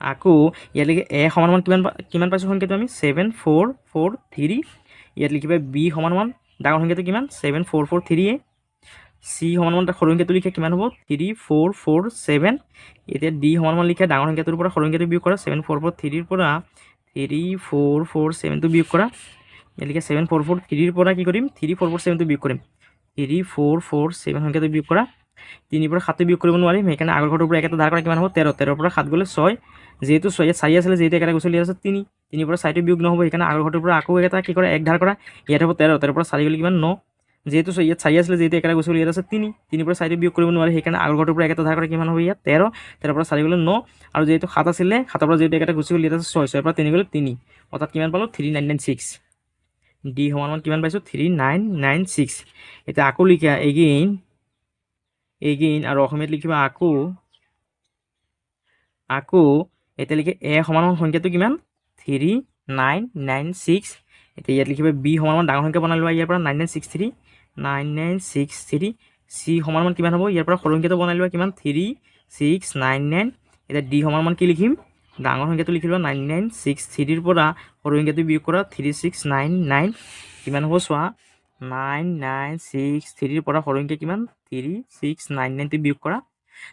আকৌ ইয়াত লিখে এ সমান কিমান পাইছোঁ সংখ্যাটো আমি 7443 ইয়াত লিখিবা বি সমান ডাঙৰ সংখ্যাটো কিমান 7443 চি সমান সৰু সংখ্যাটো লিখে কিমান হ'ব 3447 এতিয়া ডি সমান লিখে ডাঙৰ সংখ্যাটোৰ পৰা সৰু সংখ্যাটো বিয়োগ কৰা 7443 ৰ পৰা 3447 টো বিয়োগ কৰা ইয়াত লিখে 7443 ৰ পৰা কি কৰিম 3447 টো বিয়োগ কৰিম 3447 সংখ্যাটো বিয়োগ কৰা 3 ৰ পৰা 7 বিয়োগ কৰিব নোৱাৰিম সেইকাৰণে আগৰ ঘৰটোৰ পৰা 1 এটা ধাৰ কৰা কিমান হ'ব 13 13 ৰ পৰা 7 গ'লে 6 যেহেতু 6 ইয়াত 4 আছিলে যেহেতু 1 এটা গুচি গ'লে আছে 3 3 ৰ পৰা 4 টো বিয়োগ নহ'ব সেইকাৰণে আগৰ ঘৰটোৰ পৰা আকৌ এটা কি কৰা 1 ধাৰ কৰা ইয়াত হ'ব 13 13 ৰ পৰা 4 গ'লে কিমান 9 যেহেতু ইয়াত 4 আছিলে যেহেতু 1 এটা গুচি গ'লে ইয়াত আছে 3 3 ৰ পৰা 4 টো বিয়োগ কৰিব নোৱাৰি সেইকাৰণে আগৰ ঘৰটোৰ পৰা 1 এটা ধাৰ কৰা কিমান হ'ব ইয়াত 13 13 ৰ পৰা 4 গ'লে 9 আৰু যেহেতু 7 আছিলে 7 ৰ পৰা যেহেতু 1 এটা গুচি গ'লে ইয়াত আছে 6 6 ৰ পৰা 3 গ'লে 3 অৰ্থাৎ কিমান পালো 3996 ডি সমান কিমান পাইছোঁ 3996 এতিয়া আকৌ লিখা এগেইন আৰু অসমীয়াত লিখিবা আকৌ এতিয়া লিখে এ সমান সংখ্যাটো কিমান 3996 এতিয়া ইয়াত লিখিবা বি সমান ডাঙৰ সংখ্যা বনাই লোৱা ইয়াৰ পৰা 9963 চি সমান কিমান হ'ব ইয়াৰ পৰা সৰু সংখ্যাটো বনাই লোৱা কিমান 3699 এতিয়া ডি সমান কি লিখিম ডাঙৰ সংখ্যাটো লিখি লোৱা 9963 ৰ পৰা সৰু সংখ্যাটো বিয়োগ কৰা 3699 কিমান হ'ব চোৱা 9963 ৰ পৰা সৰু সংখ্যা কিমান 3699 টো বিয়োগ কৰা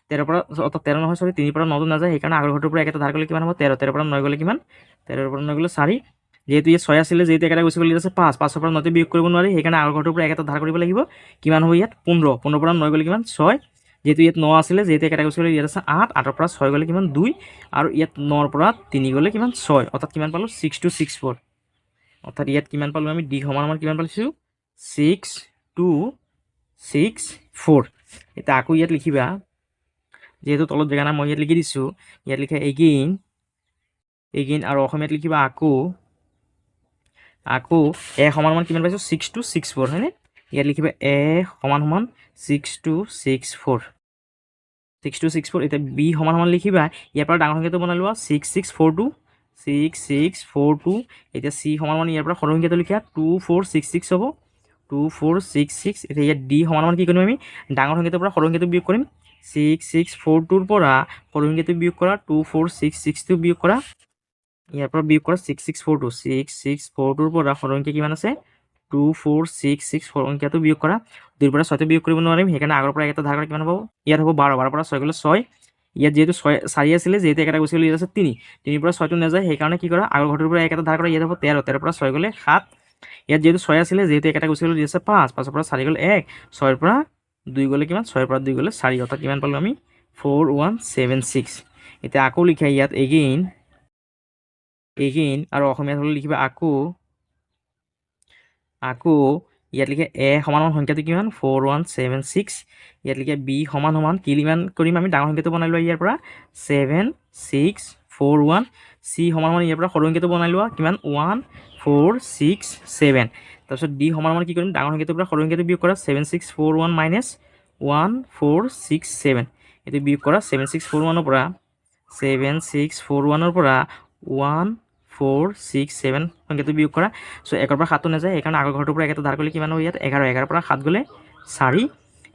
13 পৰা 13 নহয় সৰি 3 পৰা 9 নাযায় সেইকাৰণে আগৰ ঘৰটোৰ পৰা 1 এটা ধাৰ কৰিলে কিমান হ'ব 13 13 পৰা 9 গ'লে কিমান 13 ৰ পৰা 9 গ'লে 4 যেহেতু ইয়াত 6 আছিলে যেহেতু 1 এটা গুচি গ'লে ইয়াত আছে 5 5 ৰ পৰা 9 টো বিয়োগ কৰিব নোৱাৰি সেইকাৰণে আগৰ ঘৰটোৰ পৰা 1 এটা ধাৰ কৰিব লাগিব কিমান হ'ব ইয়াত 15 15 পৰা 9 গ'লে কিমান 6 যেহেতু ইয়াত 9 আছিলে যেহেতু 1 এটা গুচি গ'লে ইয়াত আছে 8 8 ৰ পৰা 6 গ'লে কিমান 2 আৰু ইয়াত 9 ৰ পৰা 3 গ'লে কিমান 6 অৰ্থাৎ কিমান পালো 6264 অৰ্থাৎ ইয়াত কিমান পালো আমি ডি সমান কিমান পাইছোঁ 6264 এটা আকৌ ইয়াত লিখিবা যেহেতু তলত জেগা নাই মই ইয়াত লিখি দিছোঁ ইয়াত লিখা এগেইন আৰু অসমীয়াত লিখিবা আকৌ এ সমান সমান কিমান পাইছোঁ 6264 হয়নে ইয়াত লিখিবা এ সমান সমান 6264 6264 এতিয়া বি সমান সমান লিখিবা ইয়াৰ পৰা ডাঙৰ সংখ্যাটো বনাই লোৱা 6642 6642 এতিয়া চি সমান সমান ইয়াৰ পৰা সৰু সংখ্যাটো লিখা 2466 হ'ব 2466 এতিয়া ইয়াত ডি সমান সমান কি কৰিম আমি ডাঙৰ সংখ্যাটোৰ পৰা সৰু সংখ্যাটো বিয়োগ কৰিম 6642 পৰা সৰু সংখ্যাটো বিয়োগ কৰা 2466 টো বিয়োগ কৰা ইয়াৰ পৰা বিয়োগ কৰা 6642 6642 পৰা সৰু সংখ্যা কিমান আছে 2466 সৰু সংখ্যাটো বিয়োগ কৰা 2 পৰা 6 টো বিয়োগ কৰিব নোৱাৰিম সেইকাৰণে আগৰ পৰা এটা ধাৰ কৰা কিমান হ'ব ইয়াত হ'ব 12 12 পৰা 6 গ'লে 6 ইয়াত যেহেতু 4 আছিলে যেহেতু এটা গুচি গ'লে ইয়াত আছে 3 3 পৰা 6 টো নাযায় সেইকাৰণে কি কৰা আগৰ ঘৰটোৰ পৰা এটা ধাৰ কৰা ইয়াত হ'ব 13 13 পৰা 6 গ'লে 7 ইয়াত যেহেতু 6 আছিলে যেহেতু এটা গুচি গ'লে ইয়াত আছে 5 5 পৰা 4 গ'লে 1 6 পৰা 2 গ'লে কিমান 6 পৰা 2 গ'লে 4 অৰ্থাৎ কিমান পালো আমি 4176 এতিয়া আকৌ লিখা ইয়াত এগেইন আৰু অসমীয়াত হ'লে লিখিবা আকৌ ইয়াত লিখে এ সমান সমান সংখ্যাটো কিমান 4176 ইয়াত লিখে বি সমান সমান কিমান কৰিম আমি ডাঙৰ সংখ্যাটো বনাই লোৱা ইয়াৰ পৰা 7641 চি সমান সমান ইয়াৰ পৰা সৰু সংখ্যাটো বনাই লোৱা কিমান 1467 তাৰপিছত ডি সমান সমান কি কৰিম ডাঙৰ সংখ্যাটোৰ পৰা সৰু সংখ্যাটো বিয়োগ কৰা 7641 মাইনাছ 1467 এইটো বিয়োগ কৰা 7641 পৰা 7641 পৰা 1467 সংখ্যাটো বিয়োগ কৰা সো 1 পৰা 7 নাযায় সেইকাৰণে আগৰ ঘৰটোৰ পৰা এটা ধাৰ কৰিলে কিমান হ'ব ইয়াত 11 11 পৰা 7 গ'লে 4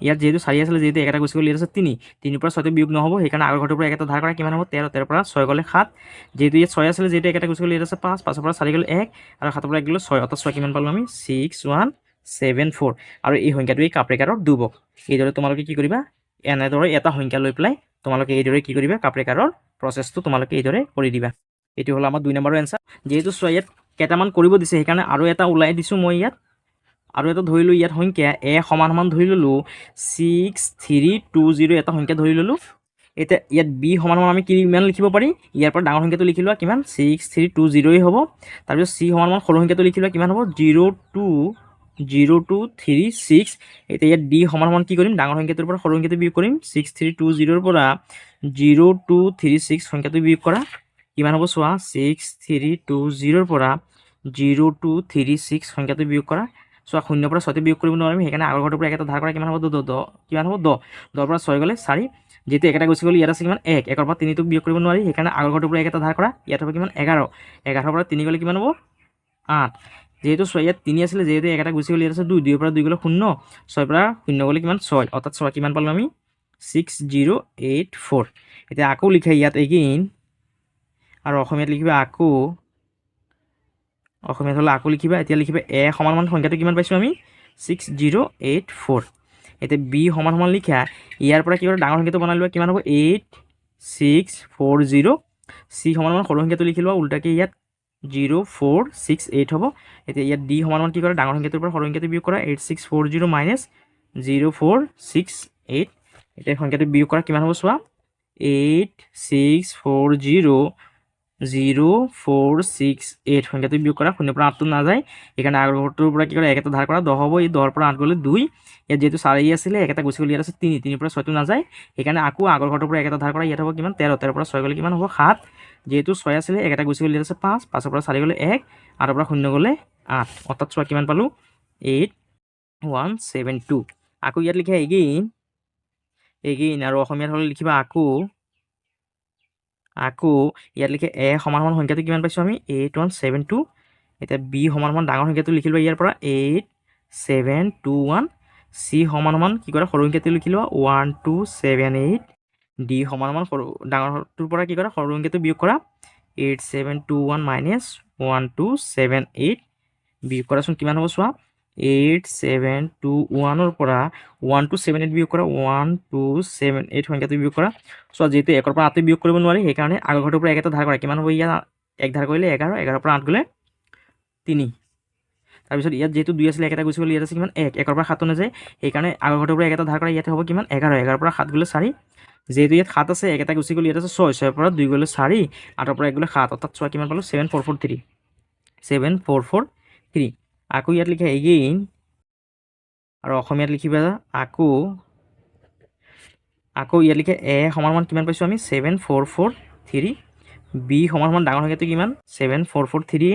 ইয়াত যেহেতু 4 আছিলে যেহেতু এটা গুচি গ'লে ইয়াত আছে 3 3 পৰা 6 বিয়োগ নহ'ব সেইকাৰণে আগৰ ঘৰটোৰ পৰা এটা ধাৰ কৰা কিমান হ'ব 13 13 পৰা 6 গ'লে 7 যেহেতু ইয়াত 6 আছিলে যেহেতু এটা গুচি গ'লে ইয়াত আছে 5 5 পৰা 4 গ'লে 1 আৰু 7 পৰা 1 গ'লে 6 অৰ্থাৎ 6 কিমান পালো আমি 6174 আৰু এই সংখ্যাটো এই কাপৰেকাৰৰ দুবক এইদৰে তোমালোকে কি কৰিবা এনেদৰে এটা সংখ্যা লৈ পেলাই তোমালোকে এইদৰে কি কৰিবা কাপৰেকাৰৰ প্ৰচেছটো তোমালোকে এইদৰে কৰি দিবা এইটো হ'ল আমাৰ 2 নম্বৰৰ এনসাৰ যেহেতু ইয়াত কেইটামান কৰিব দিছে সেইকাৰণে আৰু এটা ওলাই দিছোঁ মই ইয়াত আৰু এটা ধৰিলোঁ ইয়াত সংখ্যা এ সমান সমান ধৰি ল'লোঁ 6320 এটা সংখ্যা ধৰি ল'লোঁ এতিয়া ইয়াত বি সমান সমান আমি কিমান লিখিব পাৰি ইয়াৰ পৰা ডাঙৰ সংখ্যাটো লিখি লোৱা কিমান 6320 হ'ব তাৰপিছত চি সমান সমান সৰু সংখ্যাটো লিখি লোৱা কিমান হ'ব 0236 এতিয়া ইয়াত ডি সমান সমান কি কৰিম ডাঙৰ সংখ্যাটোৰ পৰা সৰু সংখ্যাটো বিয়োগ কৰিম 6320 পৰা 0236 সংখ্যাটো বিয়োগ কৰা কিমান হ'ব চোৱা 6320 পৰা 0236 সংখ্যাটো বিয়োগ কৰা চোৱা 0 পৰা 6 বিয়োগ কৰিব নোৱাৰিম সেইকাৰণে আগৰ ঘৰটোৰ পৰা এটা ধাৰ কৰা কিমান হ'ব 10 কিমান হ'ব 10 10 পৰা 6 গ'লে 4 যেহেতু এটা গুচি গ'লে ইয়াত আছে কিমান 1 1 পৰা 3 টো বিয়োগ কৰিব নোৱাৰি সেইকাৰণে আগৰ ঘৰটোৰ পৰা এটা ধাৰ কৰা ইয়াত হ'ব কিমান 11 11 পৰা 3 গ'লে কিমান হ'ব 8 যেহেতু 6 ইয়াত 3 আছিলে যেহেতু এটা গুচি গ'লে ইয়াত আছে 2 2 পৰা 2 গ'লে 0 6 পৰা 0 গ'লে কিমান 6 অৰ্থাৎ 6 কিমান পালো আমি 6084 এতিয়া আকৌ লিখা ইয়াত এগেইন আৰু অসমীয়াত লিখিবা আকৌ অসমীয়াত হ'লে আকৌ লিখিবা এতিয়া লিখিবা এ সমান সমান সংখ্যাটো কিমান পাইছোঁ আমি 6084 এতিয়া বি সমান সমান লিখা ইয়াৰ পৰা কি কৰে ডাঙৰ সংখ্যাটো বনাই লোৱা কিমান হ'ব 8640 চি সমান সমান সৰু সংখ্যাটো লিখি লোৱা উল্টাকে ইয়াত 0468 হ'ব এতিয়া ইয়াত ডি সমান সমান কি কৰে ডাঙৰ সংখ্যাটোৰ পৰা সৰু সংখ্যাটো বিয়োগ কৰা 8640 মাইনাছ 0468 এতিয়া সংখ্যাটো বিয়োগ কৰা কিমান হ'ব চোৱা 8640 0468 সংখ্যাটো বিয়োগ কৰা 0 পৰা 8 টো নাযায় সেইকাৰণে আগৰ ঘৰটোৰ পৰা কি কৰে এটা ধাৰ কৰা 10 হ'ব এই 10 পৰা 8 গ'লে 2 ইয়াত যেহেতু 4 আছিলে এটা গুচি গ'লে ইয়াত আছে 3 3 পৰা 6 টো নাযায় সেইকাৰণে আকৌ আগৰ ঘৰটোৰ পৰা এটা ধাৰ কৰা ইয়াত হ'ব কিমান 13 13 পৰা 6 গ'লে কিমান হ'ব 7 যেহেতু 6 আছিলে এটা গুচি গ'লে ইয়াত আছে 5 5 পৰা 4 গ'লে 1 8 পৰা 0 গ'লে 8 অৰ্থাৎ চোৱা কিমান পালো 8172 আকৌ ইয়াত লিখা এগেইন আৰু অসমীয়াত হ'লে লিখিবা আকৌ ইয়াত লিখে এ সমান সমান সংখ্যাটো কিমান পাইছোঁ আমি 8172 এতিয়া বি সমান সমান ডাঙৰ সংখ্যাটো লিখি লোৱা ইয়াৰ পৰা 8721 চি সমান সমান কি কৰা সৰু সংখ্যাটো লিখি লোৱা 1278 ডি সমান সমান সৰু ডাঙৰটোৰ পৰা কি কৰা সৰু সংখ্যাটো বিয়োগ কৰা 8721 মাইনাছ 1278 বিয়োগ কৰাচোন কিমান হ'ব চোৱা 8721 পৰা 1278 বিয়োগ কৰা 1278 সংখ্যাটো বিয়োগ কৰা চোৱা যেহেতু 1 পৰা 8 বিয়োগ কৰিব নোৱাৰি সেইকাৰণে আগৰ ঘৰটোৰ পৰা এটা ধাৰ কৰা কিমান হ'ব ইয়াত 1 ধাৰ কৰিলে 11 11 পৰা 8 গ'লে 3 তাৰপিছত ইয়াত যেহেতু 2 আছিলে এটা গুচি গ'লে ইয়াত আছে কিমান 1 1 পৰা 7 নাযায় সেইকাৰণে আগৰ ঘৰটোৰ পৰা এটা ধাৰ কৰা ইয়াত হ'ব কিমান 11 11 পৰা 7 গ'লে 4 যেহেতু ইয়াত 7 আছে এটা গুচি গ'লে ইয়াত আছে 6 6 পৰা 2 গ'লে 4 8 পৰা 1 গ'লে 7 অৰ্থাৎ চোৱা কিমান পালো 7443 আকৌ ইয়াত লিখা এগেইন আৰু অসমীয়াত লিখিবা আকৌ ইয়াত লিখে এ সমান সমান কিমান পাইছোঁ আমি 7443 বি সমান সমান ডাঙৰ সংখ্যাটো কিমান 7443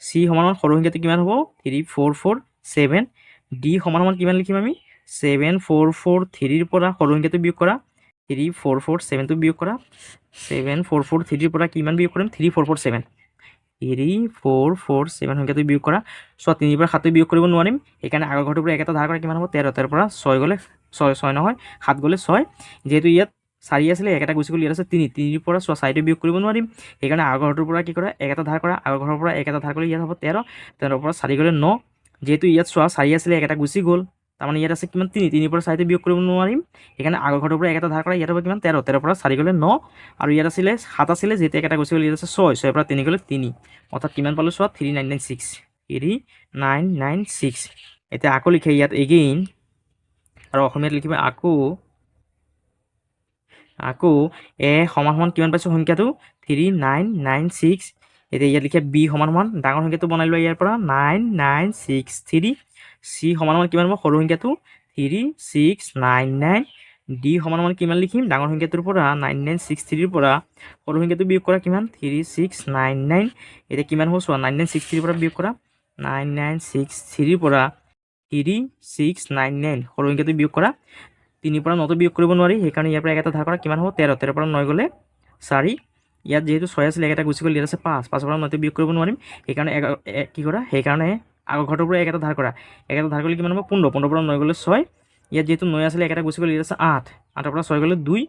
চি সমান সমান সৰু সংখ্যাটো কিমান হ'ব 3447 ডি সমান সমান কিমান লিখিম আমি 7443 পৰা সৰু সংখ্যাটো বিয়োগ কৰা 3447 টো বিয়োগ কৰা 7443 পৰা কিমান বিয়োগ কৰিম 3447 3447 সংখ্যাটো বিয়োগ কৰা সো 3 পৰা 7 বিয়োগ কৰিব নোৱাৰিম সেইকাৰণে আগৰ ঘৰটোৰ পৰা এক এটা ধাৰ কৰা কিমান হ'ব 13 13 পৰা 6 গ'লে 6 নহয় 7 গ'লে 6 যেহেতু ইয়াত 4 আছিলে এক এটা গুচি গ'ল ইয়াত আছে 3 3 পৰা 4 বিয়োগ কৰিব নোৱাৰিম সেইকাৰণে আগৰ ঘৰটোৰ পৰা কি কৰা এক এটা ধাৰ কৰা আগৰ ঘৰৰ পৰা এক এটা ধাৰ কৰিলে ইয়াত হ'ব 13 13 পৰা 4 গ'লে 9 যেহেতু ইয়াত 4 আছিলে এক এটা গুচি গ'ল তাৰমানে ইয়াত আছে কিমান 3 3 পৰা 4 বিয়োগ কৰিব নোৱাৰিম সেইকাৰণে আগৰ ঘৰটোৰ পৰা এক এটা ধাৰ কৰা ইয়াত হ'ব কিমান 13 13 পৰা 4 গ'লে 9 আৰু ইয়াত আছিলে 7 আছিলে যেহেতু এক এটা গুচি গ'ল ইয়াত আছে 6 6 পৰা 3 গ'লে 3 অৰ্থাৎ কিমান পালোঁ চোৱা 3996 3996 এতিয়া আকৌ লিখে ইয়াত এগেইন আৰু অসমীয়াত লিখিবা আকৌ এ সমান সমান কিমান পাইছোঁ সংখ্যাটো 3996 এতিয়া ইয়াত লিখে বি সমান সমান ডাঙৰ সংখ্যাটো বনাই লোৱা ইয়াৰ পৰা 9963 চি সমান সমান কিমান হ'ব সৰু সংখ্যাটো 3699 ডি সমান সমান কিমান লিখিম ডাঙৰ সংখ্যাটোৰ পৰা 9963 পৰা সৰু সংখ্যাটো বিয়োগ কৰা কিমান 3699 এতিয়া কিমান হ'ব চোৱা 9963 পৰা বিয়োগ কৰা 9963 পৰা 3699 সৰু সংখ্যাটো বিয়োগ কৰা 3 পৰা 9 বিয়োগ কৰিব নোৱাৰি সেইকাৰণে ইয়াৰ পৰা এক এটা ধাৰ কৰা কিমান হ'ব 13 13 পৰা 9 গ'লে 4 ইয়াত যেহেতু 6 আছিলে এক এটা গুচি গ'ল ইয়াত আছে 5 5 পৰা 9 বিয়োগ কৰিব নোৱাৰিম সেইকাৰণে কি কৰা সেইকাৰণে আগৰ ঘৰটোৰ পৰা এক এটা ধাৰ কৰা এক এটা ধাৰ কৰিলে কিমান হ'ব 15 15 পৰা 9 গ'লে 6 ইয়াত যেহেতু 9 আছিলে এক এটা গুচি গ'ল ইয়াত আছে 8 8 পৰা 6 গ'লে 2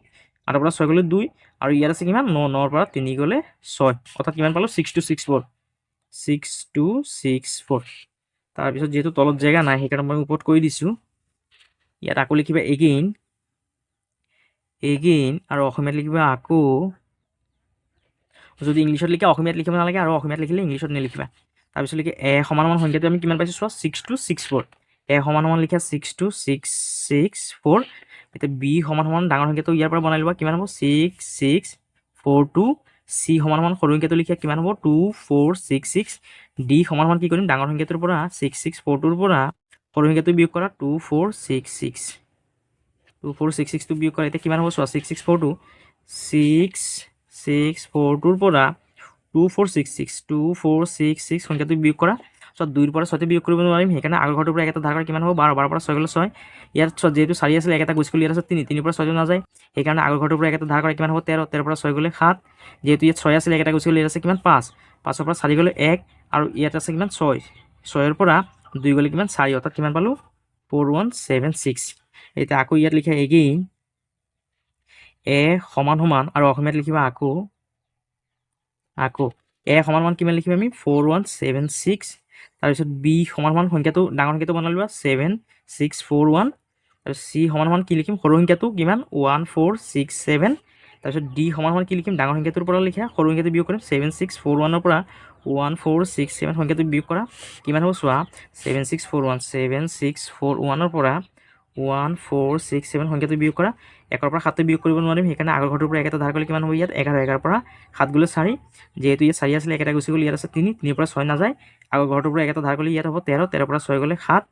8 পৰা 6 গ'লে 2 আৰু ইয়াত আছে কিমান 9 9 পৰা 3 গ'লে 6 অৰ্থাৎ কিমান পালোঁ 6264 6264 তাৰপিছত যেহেতু তলত জেগা নাই সেইকাৰণে মই ওপৰত কৰি দিছোঁ ইয়াত আকৌ লিখিবা এগেইন আৰু অসমীয়াত লিখিবা আকৌ যদি ইংলিছত লিখা অসমীয়াত লিখিব নালাগে আৰু অসমীয়াত লিখিলে ইংলিছত নিলিখিবা তাৰপিছত লিখে এ সমান সমান সংখ্যাটো আমি কিমান পাইছোঁ চোৱা 6264 এ সমান সমান লিখা 62664 এতিয়া বি সমান সমান ডাঙৰ সংখ্যাটো ইয়াৰ পৰা বনাই ল'বা কিমান হ'ব 6642 চি সমান সমান সৰু সংখ্যাটো লিখা কিমান হ'ব 2466 ডি সমান সমান কি কৰিম ডাঙৰ সংখ্যাটোৰ পৰা 6642 পৰা সৰু সংখ্যাটো বিয়োগ কৰা 2466 2466 টো বিয়োগ কৰা এতিয়া কিমান হ'ব চোৱা 6642 6642 পৰা 2466 সংখ্যাটো বিয়োগ কৰা সব 2 পৰা 6 বিয়োগ কৰিব নোৱাৰিম সেইকাৰণে আগৰ ঘৰটোৰ পৰা এক এটা ধাৰ কৰা কিমান হ'ব 12 12 পৰা 6 গ'লে 6 ইয়াত যেহেতু 4 আছিলে এক এটা গুচি গ'ল ইয়াত আছে 3 3 পৰা 6 নাযায় সেইকাৰণে আগৰ ঘৰটোৰ পৰা এক এটা ধাৰ কৰা কিমান হ'ব 13 13 পৰা 6 গ'লে 7 যেহেতু ইয়াত 6 আছিলে এক এটা গুচি গ'ল ইয়াত আছে কিমান 5 5 পৰা 4 গ'লে 1 আৰু ইয়াত আছে কিমান 6 6 পৰা 2 গ'লে কিমান 4 অৰ্থাৎ কিমান পালোঁ 4176 এতিয়া আকৌ ইয়াত লিখা এগেইন এ সমান সমান আৰু অসমীয়াত লিখিবা আকৌ এ সমান সমান কিমান লিখিম আমি 4176 তাৰপিছত বি সমান সমান সংখ্যাটো ডাঙৰ সংখ্যাটো বনাই লোৱা 7641 তাৰপিছত চি সমান সমান কি লিখিম সৰু সংখ্যাটো কিমান 1467 তাৰপিছত ডি সমান সমান কি লিখিম ডাঙৰ সংখ্যাটোৰ পৰা লিখা সৰু সংখ্যাটো বিয়োগ কৰিম 7641 পৰা 1467 সংখ্যাটো বিয়োগ কৰা কিমান হ'ব চোৱা 7641 পৰা 1467 সংখ্যাটো বিয়োগ কৰা 1 পৰা 7 বিয়োগ কৰিব নোৱাৰিম সেইকাৰণে আগৰ ঘৰটোৰ পৰা এক এটা ধাৰ কৰিলে কিমান হ'ব ইয়াত 11 11 পৰা 7 গ'লে 4 যেহেতু ইয়াত 4 আছিলে এক এটা গুচি গ'ল ইয়াত আছে 3 3 পৰা 6 নাযায় আগৰ ঘৰটোৰ পৰা এক এটা ধাৰ কৰিলে ইয়াত হ'ব 13 13 পৰা 6 গ'লে 7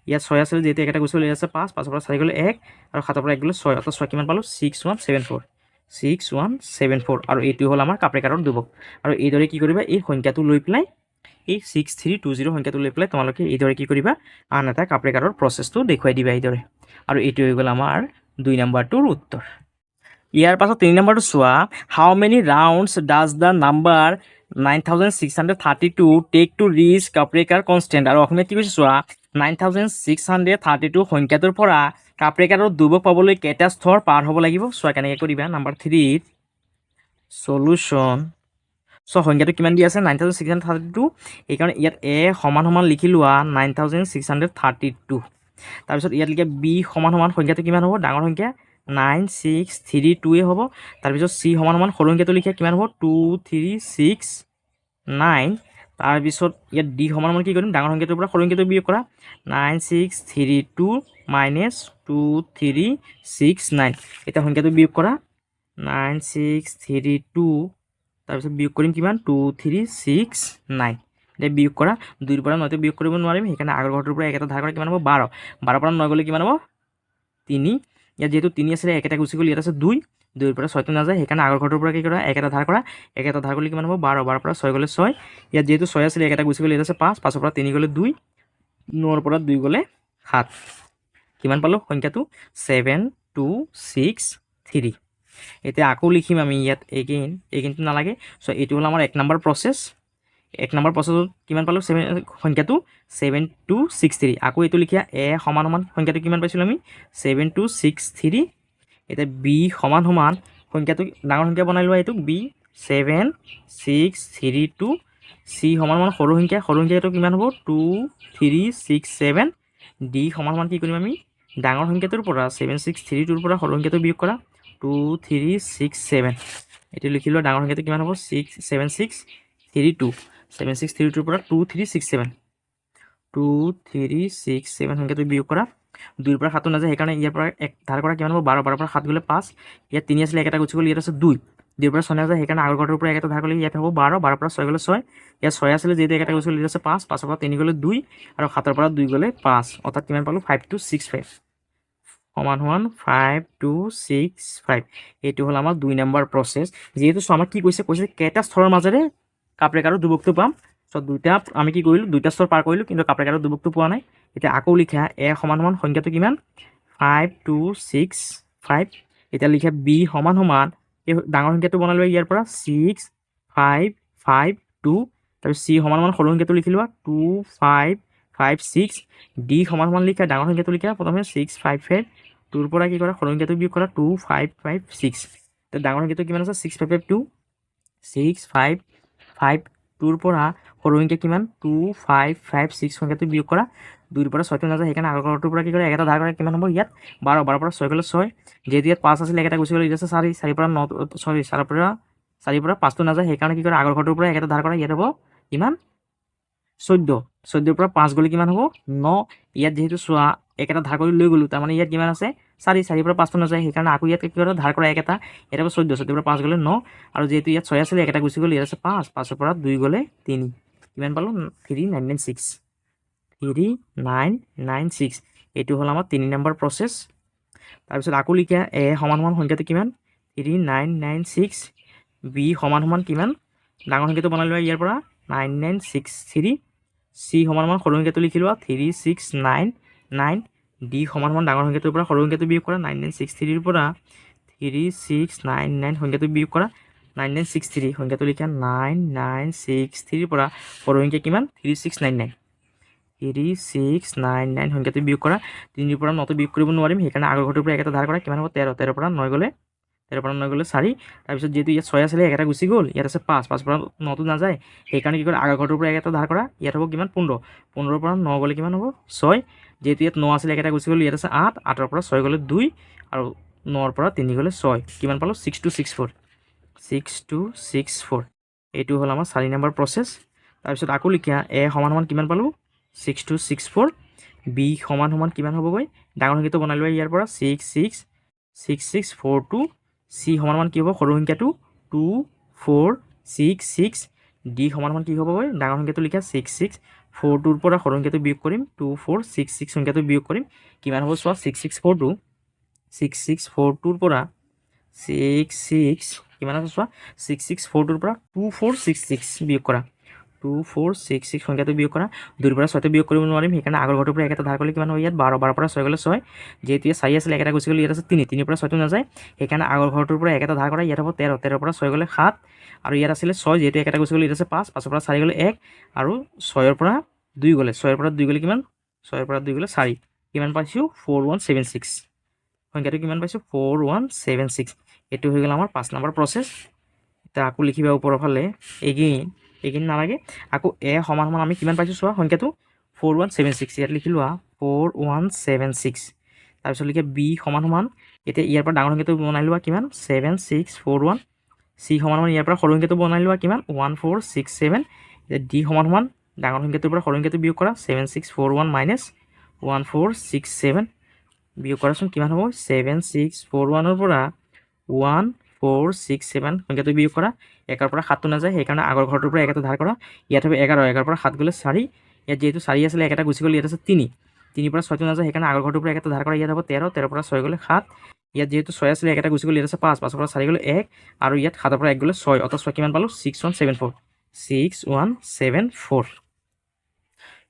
ইয়াত 6 আছিলে যেহেতু এক এটা গুচি গ'ল ইয়াত আছে 5 5 পৰা 4 গ'লে 1 আৰু 7 পৰা 1 গ'লে 6 অৰ্থাৎ 6 কিমান পালোঁ 6174 আৰু এইটো হ'ল আমাৰ কাপ্ৰেকাৰৰ দুবক আৰু এইদৰে কি কৰিবা এই সংখ্যাটো লৈ পেলাই এই 6320 সংখ্যাটো লৈ পেলাই তোমালোকে এইদৰে কি কৰিবা আন এটা কাপ্ৰেকাৰৰ প্ৰচেছটো দেখুৱাই দিবা এইদৰে আৰু এইটো হৈ গ'ল আমাৰ 2 নম্বৰটোৰ উত্তৰ ইয়াৰ পাছত 3 নম্বৰটো চোৱা how many rounds does the number 9632 take to reach Kaprekar constant আৰু অসমীয়াত কি কৈছে চোৱা 9632 সংখ্যাটোৰ পৰা কাপ্ৰেকাৰৰ দুবক পাবলৈ কেইটা স্তৰ পাৰ হ'ব লাগিব চোৱা কেনেকৈ কৰিবা নাম্বাৰ 3 সলিউশ্যন সংখ্যাটো কিমান দি আছে 9632 সেইকাৰণে ইয়াত এ সমান সমান লিখি লোৱা 9632 তাৰপিছত ইয়াত লিখা বি সমান সমান সংখ্যাটো কিমান হ'ব ডাঙৰ সংখ্যা 9632 হ'ব তাৰপিছত চি সমান সমান সৰু সংখ্যাটো লিখা কিমান হ'ব 2369 তাৰপিছত ইয়াত ডি সমান সমান কি কৰিম ডাঙৰ সংখ্যাটোৰ পৰা সৰু সংখ্যাটো বিয়োগ কৰা 9632 মাইনাছ 2369 এতিয়া সংখ্যাটো বিয়োগ কৰা 9632 তাৰপিছত বিয়োগ কৰিম কিমান 2369 এতিয়া বিয়োগ কৰা 2 পৰা 9 বিয়োগ কৰিব নোৱাৰিম সেইকাৰণে আগৰ ঘৰটোৰ পৰা এক এটা ধাৰ কৰা কিমান হ'ব 12 12 পৰা 9 গ'লে কিমান হ'ব 3 ইয়াত যেহেতু 3 আছিলে এক এটা গুচি গ'ল ইয়াত আছে 2 2ৰ পৰা 6টো নাযায় সেইকাৰণে আগৰ ঘৰটোৰ পৰা কি কৰা 1 এটা ধাৰ কৰা 1 এটা ধাৰ কৰিলে কিমান হ'ব 12 12 পৰা 6 গ'লে 6 ইয়াত যিহেতু 6 আছিলে 1 এটা গুচি গ'লে ইয়াত আছে 5 5ৰ পৰা 3 গ'লে 2 9ৰ পৰা 2 গ'লে 7 কিমান পালোঁ সংখ্যাটো 7263 এতিয়া আকৌ লিখিম আমি ইয়াত এগেইনটো নালাগে চ' এইটো হ'ল আমাৰ 1 নম্বৰ প্ৰচেছ 1 নম্বৰ প্ৰচেছত কিমান পালোঁ সংখ্যাটো 7263 আকৌ এইটো লিখা এ সমান সমান সংখ্যাটো কিমান পাইছিলোঁ আমি 7263 এতিয়া বি সমান সমান সংখ্যাটো ডাঙৰ সংখ্যা বনাই লোৱা এইটোক বি 7632 চি সমান সমান সৰু সংখ্যাটো কিমান হ'ব 2367 ডি সমান সমান কি কৰিম আমি ডাঙৰ সংখ্যাটোৰ পৰা 7632ৰ পৰা সৰু সংখ্যাটো বিয়োগ কৰা 2367 এইটো লিখি লোৱা ডাঙৰ সংখ্যাটো কিমান হ'ব 7632 7632ৰ পৰা 2367 সংখ্যাটো বিয়োগ কৰা 2ৰ পৰা 7 নাযায় সেইকাৰণে ইয়াৰ পৰা 1 ধাৰ কৰা কিমান হ'ব 12 12 পৰা 7 গ'লে 5 ইয়াত 3 আছিলে 1 এটা গুচি গ'ল ইয়াত আছে 2 2ৰ পৰা 6 নাযায় সেইকাৰণে আগৰ ঘৰটোৰ পৰা 1 এটা ধাৰ কৰিলে ইয়াত হ'ব 12 12 পৰা 6 গ'লে 6 ইয়াত 6 আছিলে যিহেতু 1 এটা গুচি গ'ল ইয়াত আছে 5 5ৰ পৰা 3 গ'লে 2 আৰু 7ৰ পৰা 2 গ'লে 5 অৰ্থাৎ কিমান পালোঁ 5265 সমান সমান 5265 এইটো হ'ল আমাৰ 2 নম্বৰ প্ৰচেছ যিহেতু আমাক কি কৈছে কেইটা স্তৰৰ মাজেৰে কাপ ৰেখাৰ দুবকটো পাম চ' দুইটা আমি কি কৰিলোঁ দুইটা স্তৰ পাৰ কৰিলোঁ কিন্তু কাপ ৰেখাৰ দুবকটো পোৱা নাই এতিয়া আকৌ লিখা এ সমান সমান সংখ্যাটো কিমান 5265 এতিয়া লিখা বি সমান সমান এই ডাঙৰ সংখ্যাটো বনাই লোৱা ইয়াৰ পৰা 6552 তাৰপিছত চি সমান সমান সৰু সংখ্যাটো লিখি লোৱা 2556 ডি সমান সমান লিখা ডাঙৰ সংখ্যাটো লিখা প্ৰথমে 655 2ৰ পৰা কি কৰা সৰু সংখ্যাটো বিয়োগ কৰা 2556 এতিয়া ডাঙৰ সংখ্যাটো কিমান আছে 6552 6552ৰ পৰা সৰু সংখ্যা কিমান 2556 সংখ্যাটো বিয়োগ কৰা 2ৰ পৰা 6টো নাযায় সেইকাৰণে আগৰ ঘৰটোৰ পৰা কি কৰে 1 এটা ধাৰ কৰা কিমান হ'ব ইয়াত 12 12 পৰা 6 গ'লে 6 যিহেতু ইয়াত 5 আছিলে 1 এটা গুচি গ'লে ইয়াত আছে 4 4 পৰা 9 4 পৰা 5টো নাযায় সেইকাৰণে কি কৰে আগৰ ঘৰটোৰ পৰা 1 এটা ধাৰ কৰা ইয়াত হ'ব কিমান 14 14ৰ পৰা 5 গ'লে কিমান হ'ব 9 ইয়াত যেহেতু চোৱা 1 এটা ধাৰ কৰি লৈ গ'লোঁ তাৰমানে ইয়াত কিমান আছে 4 4 পৰা 5টো নাযায় সেইকাৰণে আকৌ ইয়াত কি কৰে ধাৰ কৰা 1 এটা ইয়াত হ'ব 14 14ৰ পৰা 5 গ'লে 9 আৰু যেহেতু ইয়াত 6 আছিলে 1 এটা গুচি গ'ল ইয়াত আছে 5 5ৰ পৰা 2 গ'লে 3 কিমান পালোঁ 3996 3996 এইটো হ'ল আমাৰ 3 নম্বৰ প্ৰচেছ তাৰপিছত আকৌ লিখা এ সমান সমান সংখ্যাটো কিমান 3996 বি সমান সমান কিমান ডাঙৰ সংখ্যাটো বনাই লোৱা ইয়াৰ পৰা 9963 চি সমান সমান সৰু সংখ্যাটো লিখি লোৱা 3699 ডি সমান সমান ডাঙৰ সংখ্যাটোৰ পৰা সৰু সংখ্যাটো বিয়োগ কৰা 9963ৰ পৰা 3699 সংখ্যাটো বিয়োগ কৰা 9963 সংখ্যাটো লিখা 9963ৰ পৰা সৰু সংখ্যা কিমান 3699 3699 সংখ্যাটো বিয়োগ কৰা 3ৰ পৰা 9টো বিয়োগ কৰিব নোৱাৰিম সেইকাৰণে আগৰ ঘৰটোৰ পৰা 1 এটা ধাৰ কৰা কিমান হ'ব 13 13ৰ পৰা 9 গ'লে 4 তাৰপিছত যিহেতু ইয়াত 6 আছিলে 1 এটা গুচি গ'ল ইয়াত আছে 5 5ৰ পৰা 9টো নাযায় সেইকাৰণে কি কৰে আগৰ ঘৰটোৰ পৰা 1 এটা ধাৰ কৰা ইয়াত হ'ব কিমান 15 15ৰ পৰা 9 গ'লে কিমান হ'ব 6 যেহেতু ইয়াত 9 আছিলে 1 এটা গুচি গ'ল ইয়াত আছে 8 8ৰ পৰা 6 গ'লে 2 আৰু 9ৰ পৰা 3 গ'লে 6 কিমান পালোঁ 6264 6264 এইটো হ'ল আমাৰ 4 নম্বৰ প্ৰচেছ তাৰপিছত আকৌ লিখা এ সমান সমান কিমান পালোঁ 6264 বি সমান সমান কিমান হ'বগৈ ডাঙৰ সংখ্যাটো বনাই লোৱা ইয়াৰ পৰা 6642 চি সমান সমান কি হ'ব সৰু সংখ্যাটো 2466 ডি সমান সমান কি হ'বগৈ ডাঙৰ সংখ্যাটো লিখা 6642ৰ পৰা সৰু সংখ্যাটো বিয়োগ কৰিম 2466 সংখ্যাটো বিয়োগ কৰিম কিমান হ'ব চোৱা 6642ৰ পৰা 66 কিমান আছে চোৱা 6642ৰ পৰা 2466 বিয়োগ কৰা 2466 সংখ্যাটো বিয়োগ কৰা 2ৰ পৰা 6টো বিয়োগ কৰিব নোৱাৰিম সেইকাৰণে আগৰ ঘৰটোৰ পৰা 1 এটা ধাৰ কৰিলে কিমান হ'ব ইয়াত 12 12 পৰা 6 গ'লে 6 যেহেতু ইয়াত 4 আছিলে 1 এটা গুচি গ'ল ইয়াত আছে 3 3ৰ পৰা 6টো নাযায় সেইকাৰণে আগৰ ঘৰটোৰ পৰা 1 এটা ধাৰ কৰা ইয়াত হ'ব 13 13ৰ পৰা 6 গ'লে 7 আৰু ইয়াত আছিলে 6 যেহেতু 1 এটা গুচি গ'ল ইয়াত আছে 5 5ৰ পৰা 4 গ'লে 1 আৰু 6ৰ পৰা 2 গ'লে 6ৰ পৰা 2 গ'লে কিমান 6ৰ পৰা 2 গ'লে 4 কিমান পাইছোঁ 4176 সংখ্যাটো কিমান পাইছোঁ 4176 এইটো হৈ গ'ল আমাৰ 5 নম্বৰ প্ৰচেছ এতিয়া আকৌ লিখিবা ওপৰৰ ফালে এগেইন নালাগে আকৌ এ সমান সমান আমি কিমান পাইছোঁ চোৱা সংখ্যাটো 4176 ইয়াত লিখি লোৱা 4176 তাৰপিছত লিখে বি সমান সমান এতিয়া ইয়াৰ পৰা ডাঙৰ সংখ্যাটো বনাই লোৱা কিমান 7641 চি সমান সমান ইয়াৰ পৰা সৰু সংখ্যাটো বনাই লোৱা কিমান 1467 এতিয়া ডি সমান সমান ডাঙৰ সংখ্যাটোৰ পৰা সৰু সংখ্যাটো বিয়োগ কৰা 7641 মাইনাছ 1467 বিয়োগ কৰাচোন কিমান হ'ব 7641ৰ পৰা 1467 সংখ্যাটো বিয়োগ কৰা 1ৰ পৰা 7টো নাযায় সেইকাৰণে আগৰ ঘৰটোৰ পৰা 1 এটা ধাৰ কৰা ইয়াত হ'ব 11 11ৰ পৰা 7 গ'লে 4 ইয়াত যেহেতু 4 আছিলে 1 এটা গুচি গ'ল ইয়াত আছে 3 3ৰ পৰা 6টো নাযায় সেইকাৰণে আগৰ ঘৰটোৰ পৰা 1 এটা ধাৰ কৰা ইয়াত হ'ব 13 13ৰ পৰা 6 গ'লে 7 ইয়াত যেহেতু 6 আছিলে একেটা গুচি গ'ল, ইয়াত আছে 5, 5 পৰা 4 গ'লে 1 আৰু ইয়াত 7 পৰা 1 গ'লে 6, অৰ্থাৎ 6 কিমান পালোঁ 6174, 6174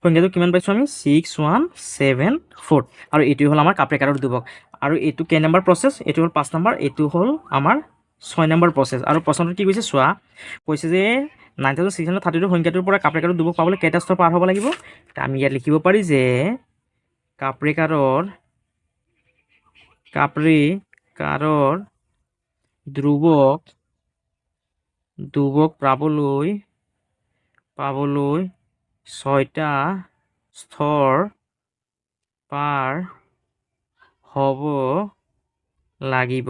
সংখ্যাটো কিমান পাইছোঁ আমি 6174 আৰু এইটোৱে হ'ল আমাৰ কাপৰেকাৰৰ দুবক। আৰু এইটো কেই নম্বৰ প্ৰচেছ, এইটো হ'ল 5 নম্বৰ, এইটো হ'ল আমাৰ 6 নম্বৰ প্ৰচেছ। আৰু প্ৰশ্নটো কি কৈছে চোৱা, কৈছে যে 9632 সংখ্যাটোৰ পৰা কাপৰেকাৰৰ দুবক পাবলৈ কেইটা স্তৰ পাৰ হ'ব লাগিব। আমি ইয়াত লিখিব পাৰি যে কাপৰেকাৰৰ দুবক পাবলৈ 6টা স্তৰ পাৰ হ'ব লাগিব।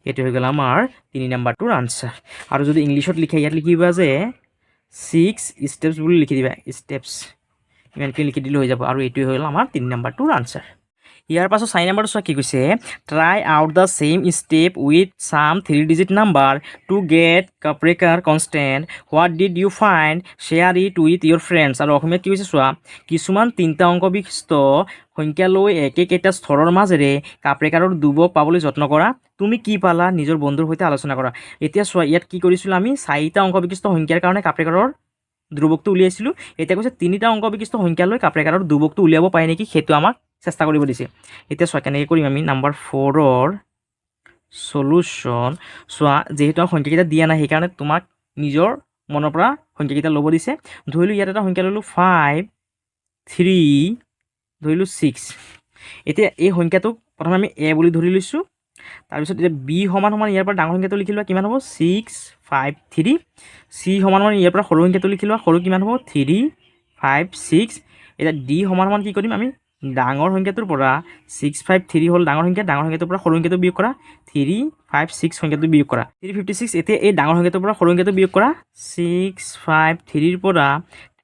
এইটো হৈ গ'ল আমাৰ 3 নম্বৰটোৰ আনচাৰ। আৰু যদি ইংলিছত লিখে ইয়াত লিখিবা যে 6 ষ্টেপছ বুলি লিখি দিবা, ষ্টেপছ ইমানকৈ লিখি দিলে হৈ যাব। আৰু এইটোৱে হ'ল আমাৰ 3 নম্বৰটোৰ আনচাৰ। ইয়াৰ পাছত 4 নম্বৰটো চোৱা কি কৈছে, try out the same step with some 3 digit number to get Kaprekar constant, what did you find, share it with your friends. আৰু অসমীয়াত কি কৈছে চোৱা, কিছুমান 3টা অংক বিশিষ্ট সংখ্যা লৈ একেকেইটা স্তৰৰ মাজেৰে কাপৰেকাৰৰ দুবক পাবলৈ যত্ন কৰা, তুমি কি পালা নিজৰ বন্ধুৰ সৈতে আলোচনা কৰা। এতিয়া চোৱা ইয়াত কি কৰিছিলোঁ আমি 4টা অংক বিশিষ্ট সংখ্যাৰ কাৰণে কাপৰেকাৰৰ ধ্ৰুৱকটো উলিয়াইছিলোঁ। এতিয়া কৈছে 3টা অংক বিশিষ্ট সংখ্যা লৈ কাপৰেকাৰৰ দুবকটো উলিয়াব পাৰে নেকি, সেইটো আমাক চেষ্টা কৰিব দিছে। এতিয়া চোৱা কেনেকৈ কৰিম আমি। নম্বৰ 4ৰ সলিউশ্যন চোৱা, যিহেতু সংখ্যাকেইটা দিয়া নাই সেইকাৰণে তোমাক নিজৰ মনৰ পৰা সংখ্যাকেইটা ল'ব দিছে। ধৰিলোঁ ইয়াত এটা সংখ্যা ল'লোঁ 5, 3, ধৰিলোঁ 6। এতিয়া এই সংখ্যাটোক প্ৰথমে আমি এ বুলি ধৰি লৈছোঁ। তাৰপিছত এতিয়া বি সমান ইয়াৰ পৰা ডাঙৰ সংখ্যাটো লিখি লোৱা, কিমান হ'ব 6, 5, 3। চি সমান ইয়াৰ পৰা সৰু সংখ্যাটো লিখি লোৱা, সৰু কিমান হ'ব 3, 5, 6। এতিয়া ডি সমান কি কৰিম আমি, ডাঙৰ সংখ্যাটোৰ পৰা 6, 5, 3 হ'ল ডাঙৰ সংখ্যাটোৰ পৰা সৰু সংখ্যাটো বিয়োগ কৰা, 3, 5, 6 সংখ্যাটো বিয়োগ কৰা, 356। এতিয়া এই ডাঙৰ সংখ্যাটোৰ পৰা সৰু সংখ্যাটো বিয়োগ কৰা, 6, 5, 3ৰ পৰা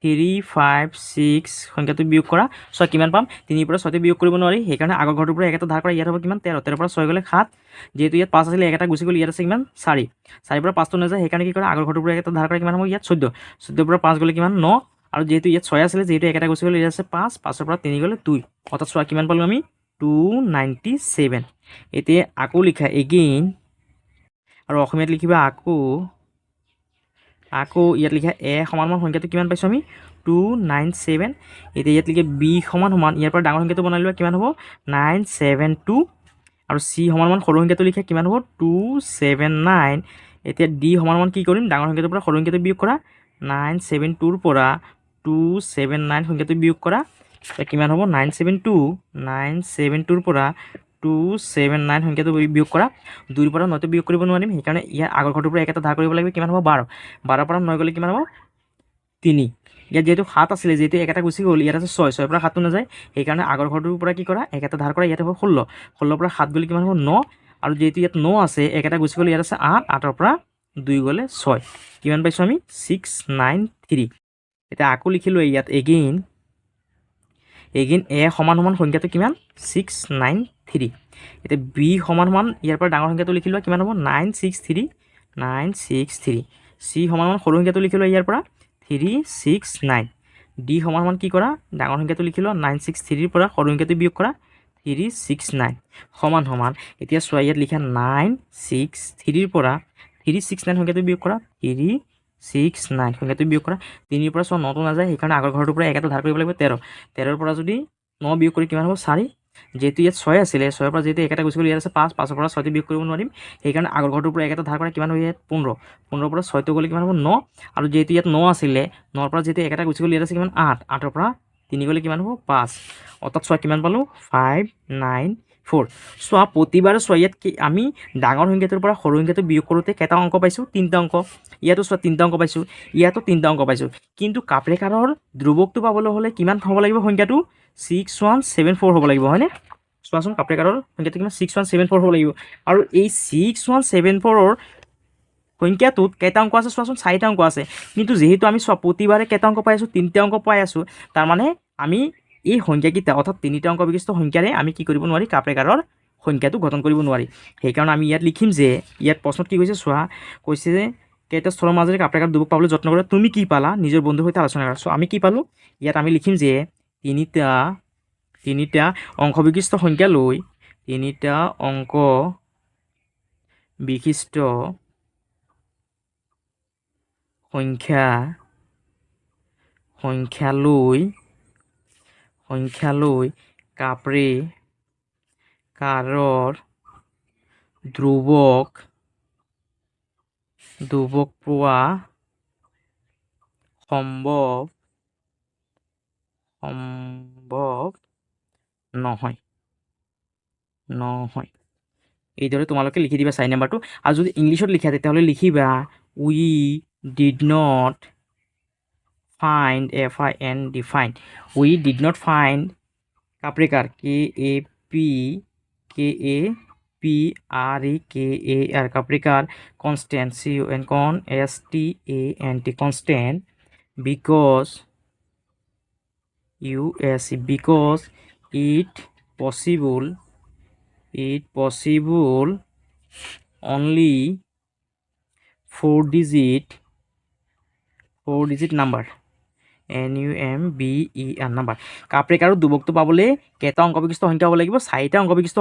3, 5, 6 সংখ্যাটো বিয়োগ কৰা। চোৱা কিমান পাম, 3ৰ পৰা 6টো বিয়োগ কৰিব নোৱাৰি, সেইকাৰণে আগৰ ঘৰটোৰ পৰা এটা ধাৰ কৰা, ইয়াত হ'ব কিমান 13, 13ৰ পৰা 6 গ'লে 7, যিহেতু ইয়াত 5 আছিলে এটা গুচি গ'ল, ইয়াত আছে কিমান 4, 4ৰ পৰা 5টো নাযায়, সেইকাৰণে কি কৰা আগৰ ঘৰটোৰ পৰা এটা ধাৰ কৰা, কিমান হ'ব ইয়াত 14, 14ৰ পৰা 5 গ'লে কিমান 9, আৰু যিহেতু ইয়াত 6 আছিলে, যিহেতু এটা গুচি গ'ল, ইয়াত আছে 5, 5ৰ পৰা 3 গ'লে 2, অৰ্থাৎ চোৱা কিমান পালোঁ আমি 297। এতিয়া আকৌ লিখা এগেইন, আৰু অসমীয়াত লিখিবা আকৌ ইয়াত লিখা এ সমান সংখ্যাটো কিমান পাইছোঁ আমি 297। এতিয়া ইয়াত লিখে বি সমান ইয়াৰ পৰা ডাঙৰ সংখ্যাটো বনাই লোৱা, কিমান হ'ব 972, আৰু চি সমান সৰু সংখ্যাটো লিখে কিমান হ'ব 279। এতিয়া ডি সমান কি কৰিম, ডাঙৰ সংখ্যাটোৰ পৰা সৰু সংখ্যাটো বিয়োগ কৰা, 972ৰ পৰা 279 সংখ্যাটো বিয়োগ কৰা, কিমান হ'ব 972ৰ পৰা 279 সংখ্যাটো বিয়োগ কৰা। 2ৰ পৰা 9টো বিয়োগ কৰিব নোৱাৰিম, সেইকাৰণে ইয়াৰ আগৰ ঘৰটোৰ পৰা এটা ধাৰ কৰিব লাগিব, কিমান হ'ব 12, 12ৰ পৰা 9 গ'লে কিমান হ'ব 3। ইয়াত যিহেতু 7 আছিলে, যিহেতু এটা গুচি গ'ল, ইয়াত আছে 6, 6ৰ পৰা 7টো নাযায়, সেইকাৰণে আগৰ ঘৰটোৰ পৰা কি কৰা এটা ধাৰ কৰা, ইয়াত হ'ব 16, 16ৰ পৰা 7 গ'লে কিমান হ'ব 9, আৰু যিহেতু ইয়াত 9 আছে এটা গুচি গ'ল, ইয়াত আছে 8, 8ৰ পৰা 2 গ'লে 6, কিমান পাইছোঁ আমি 693। এতিয়া আকৌ লিখিলোঁ ইয়াত এগেইন এ সমান সংখ্যাটো কিমান 693। এতিয়া বি সমান ইয়াৰ পৰা ডাঙৰ সংখ্যাটো লিখি লোৱা, কিমান হ'ব 963। চি সমান সৰু সংখ্যাটো লিখি লোৱা ইয়াৰ পৰা 369। ডি সমান কি কৰা, ডাঙৰ সংখ্যাটো লিখি লোৱা, 963ৰ পৰা সৰু সংখ্যাটো বিয়োগ কৰা, 369 সমান। এতিয়া চোৱা ইয়াত লিখা 963ৰ পৰা 369 সংখ্যাটো বিয়োগ কৰা, 369 সংখ্যাটো বিয়োগ কৰা, 3ৰ পৰা চোৱা 9টো নাযায়, সেইকাৰণে আগৰ ঘৰটোৰ পৰা এটা ধাৰ কৰিব লাগিব 13, 13ৰ পৰা যদি 9 বিয়োগ কৰি কিমান হ'ব 4, যেহেতু ইয়াত 6 আছিলে, 6ৰ পৰা যিহেতু এটা গুচি গ'ল, ইয়াত আছে 5, 5ৰ পৰা 6টো বিয়োগ কৰিব নোৱাৰিম, সেইকাৰণে আগৰ ঘৰটোৰ পৰা এটা ধাৰ কৰা, কিমান হ'ব ইয়াত 15, 15ৰ পৰা 6টো গ'লে কিমান হ'ব 9, আৰু যিহেতু ইয়াত 9 আছিলে, 9ৰ পৰা যিহেতু এটা গুচি গ'ল, ইয়াত আছে কিমান 8, 8ৰ পৰা 3 গ'লে কিমান হ'ব 5, অৰ্থাৎ চোৱা কিমান পালোঁ 594। চোৱা প্ৰতিবাৰে চোৱা ইয়াত আমি ডাঙৰ সংখ্যাটোৰ পৰা সৰু সংখ্যাটো বিয়োগ কৰোঁতে কেইটা অংক পাইছোঁ 3টা অংক, ইয়াতো চোৱা 3টা অংক পাইছোঁ, ইয়াতো 3টা অংক পাইছোঁ, কিন্তু কাপৰেকাৰৰ ধ্ৰুৱকটো পাবলৈ হ'লে কিমান হ'ব লাগিব সংখ্যাটো 6174 হ'ব লাগিব, হয়নে? চোৱাচোন কাপৰেকাৰৰ সংখ্যাটো কিমান 6174 হ'ব লাগিব, আৰু এই 6174ৰ সংখ্যাটোত কেইটা অংক আছে চোৱাচোন 4টা অংক আছে, কিন্তু যিহেতু আমি চোৱা প্ৰতিবাৰে কেইটা অংক পাই আছোঁ 3টা অংক পাই আছোঁ, তাৰমানে আমি এই সংখ্যাকেইটা অৰ্থাৎ 3টা অংক বিশিষ্ট সংখ্যাৰে আমি কি কৰিব নোৱাৰি কাপৰেকাৰৰ সংখ্যাটো গঠন কৰিব নোৱাৰি। সেইকাৰণে আমি ইয়াত লিখিম যে ইয়াত প্ৰশ্নত কি কৈছে চোৱা, কৈছে যে কেইটা স্তৰৰ মাজেৰে কাপৰেকাৰ দুবক পাবলৈ যত্ন কৰা, তুমি কি পালা নিজৰ বন্ধুৰ সৈতে আলোচনা কৰা। চ' আমি কি পালোঁ, ইয়াত আমি লিখিম যে তিনিটা অংশ বিশিষ্ট সংখ্যা লৈ তিনিটা অংক বিশিষ্ট সংখ্যালৈ কাপ্ৰেকাৰৰ ধ্ৰুৱক পোৱা সম্ভৱ নহয় এইদৰে তোমালোকে লিখি দিবা 4 নম্বৰটো। আৰু যদি ইংলিছত লিখা তেতিয়াহ'লে লিখিবা we did not find we did not find Kaprekar KAPREKAR Kaprekar constant CONSTANT constant because it possible only 4 digit number NUMBER number. কাপ্ৰেকাৰৰ ধ্ৰুৱকটো পাবলৈ কেইটা অংক বিশিষ্ট সংখ্যা হ'ব লাগিব? 4টা অংক বিশিষ্ট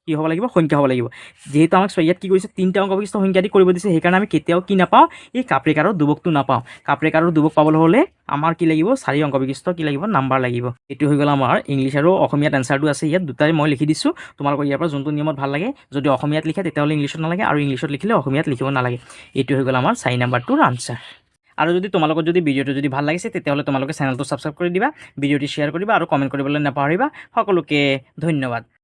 কি হ'ব লাগিব? সংখ্যা হ'ব লাগিব। যিহেতু আমাক ইয়াত কি কৰিছে 3টা অংক বিশিষ্ট সংখ্যা দি কৰিব দিছে, সেইকাৰণে আমি কেতিয়াও কি নাপাওঁ? এই কাপ্ৰেকাৰৰ ধ্ৰুৱকটো নাপাওঁ। কাপ্ৰেকাৰৰ ধ্ৰুৱক পাবলৈ হ'লে আমাৰ কি লাগিব? 4 অংক বিশিষ্ট কি লাগিব? নাম্বাৰ লাগিব। এইটো হৈ গ'ল আমাৰ ইংলিছ আৰু অসমীয়াত এনচাৰটো আছে ইয়াত দুটাই মই লিখি দিছোঁ। তোমালোকৰ ইয়াৰ পৰা যোনটো নিয়মত ভাল লাগে, যদি অসমীয়াত লিখে তেতিয়াহ'লে ইংলিছত নালাগে, আৰু ইংলিছত লিখিলে অসমীয়াত লিখিব নালাগে। এইটো হৈ গ'ল আমাৰ 4 নম্বৰটোৰ আনচাৰ। আৰু যদি তোমালোকৰ যদি ভিডিঅ'টো যদি ভাল লাগিছে তেতিয়াহ'লে তোমালোকে চেনেলটো ছাবস্ক্ৰাইব কৰি দিবা, ভিডিঅ'টি শ্বেয়াৰ কৰিবা আৰু কমেণ্ট কৰিবলৈ নাপাহৰিবা। সকলোকে ধন্যবাদ।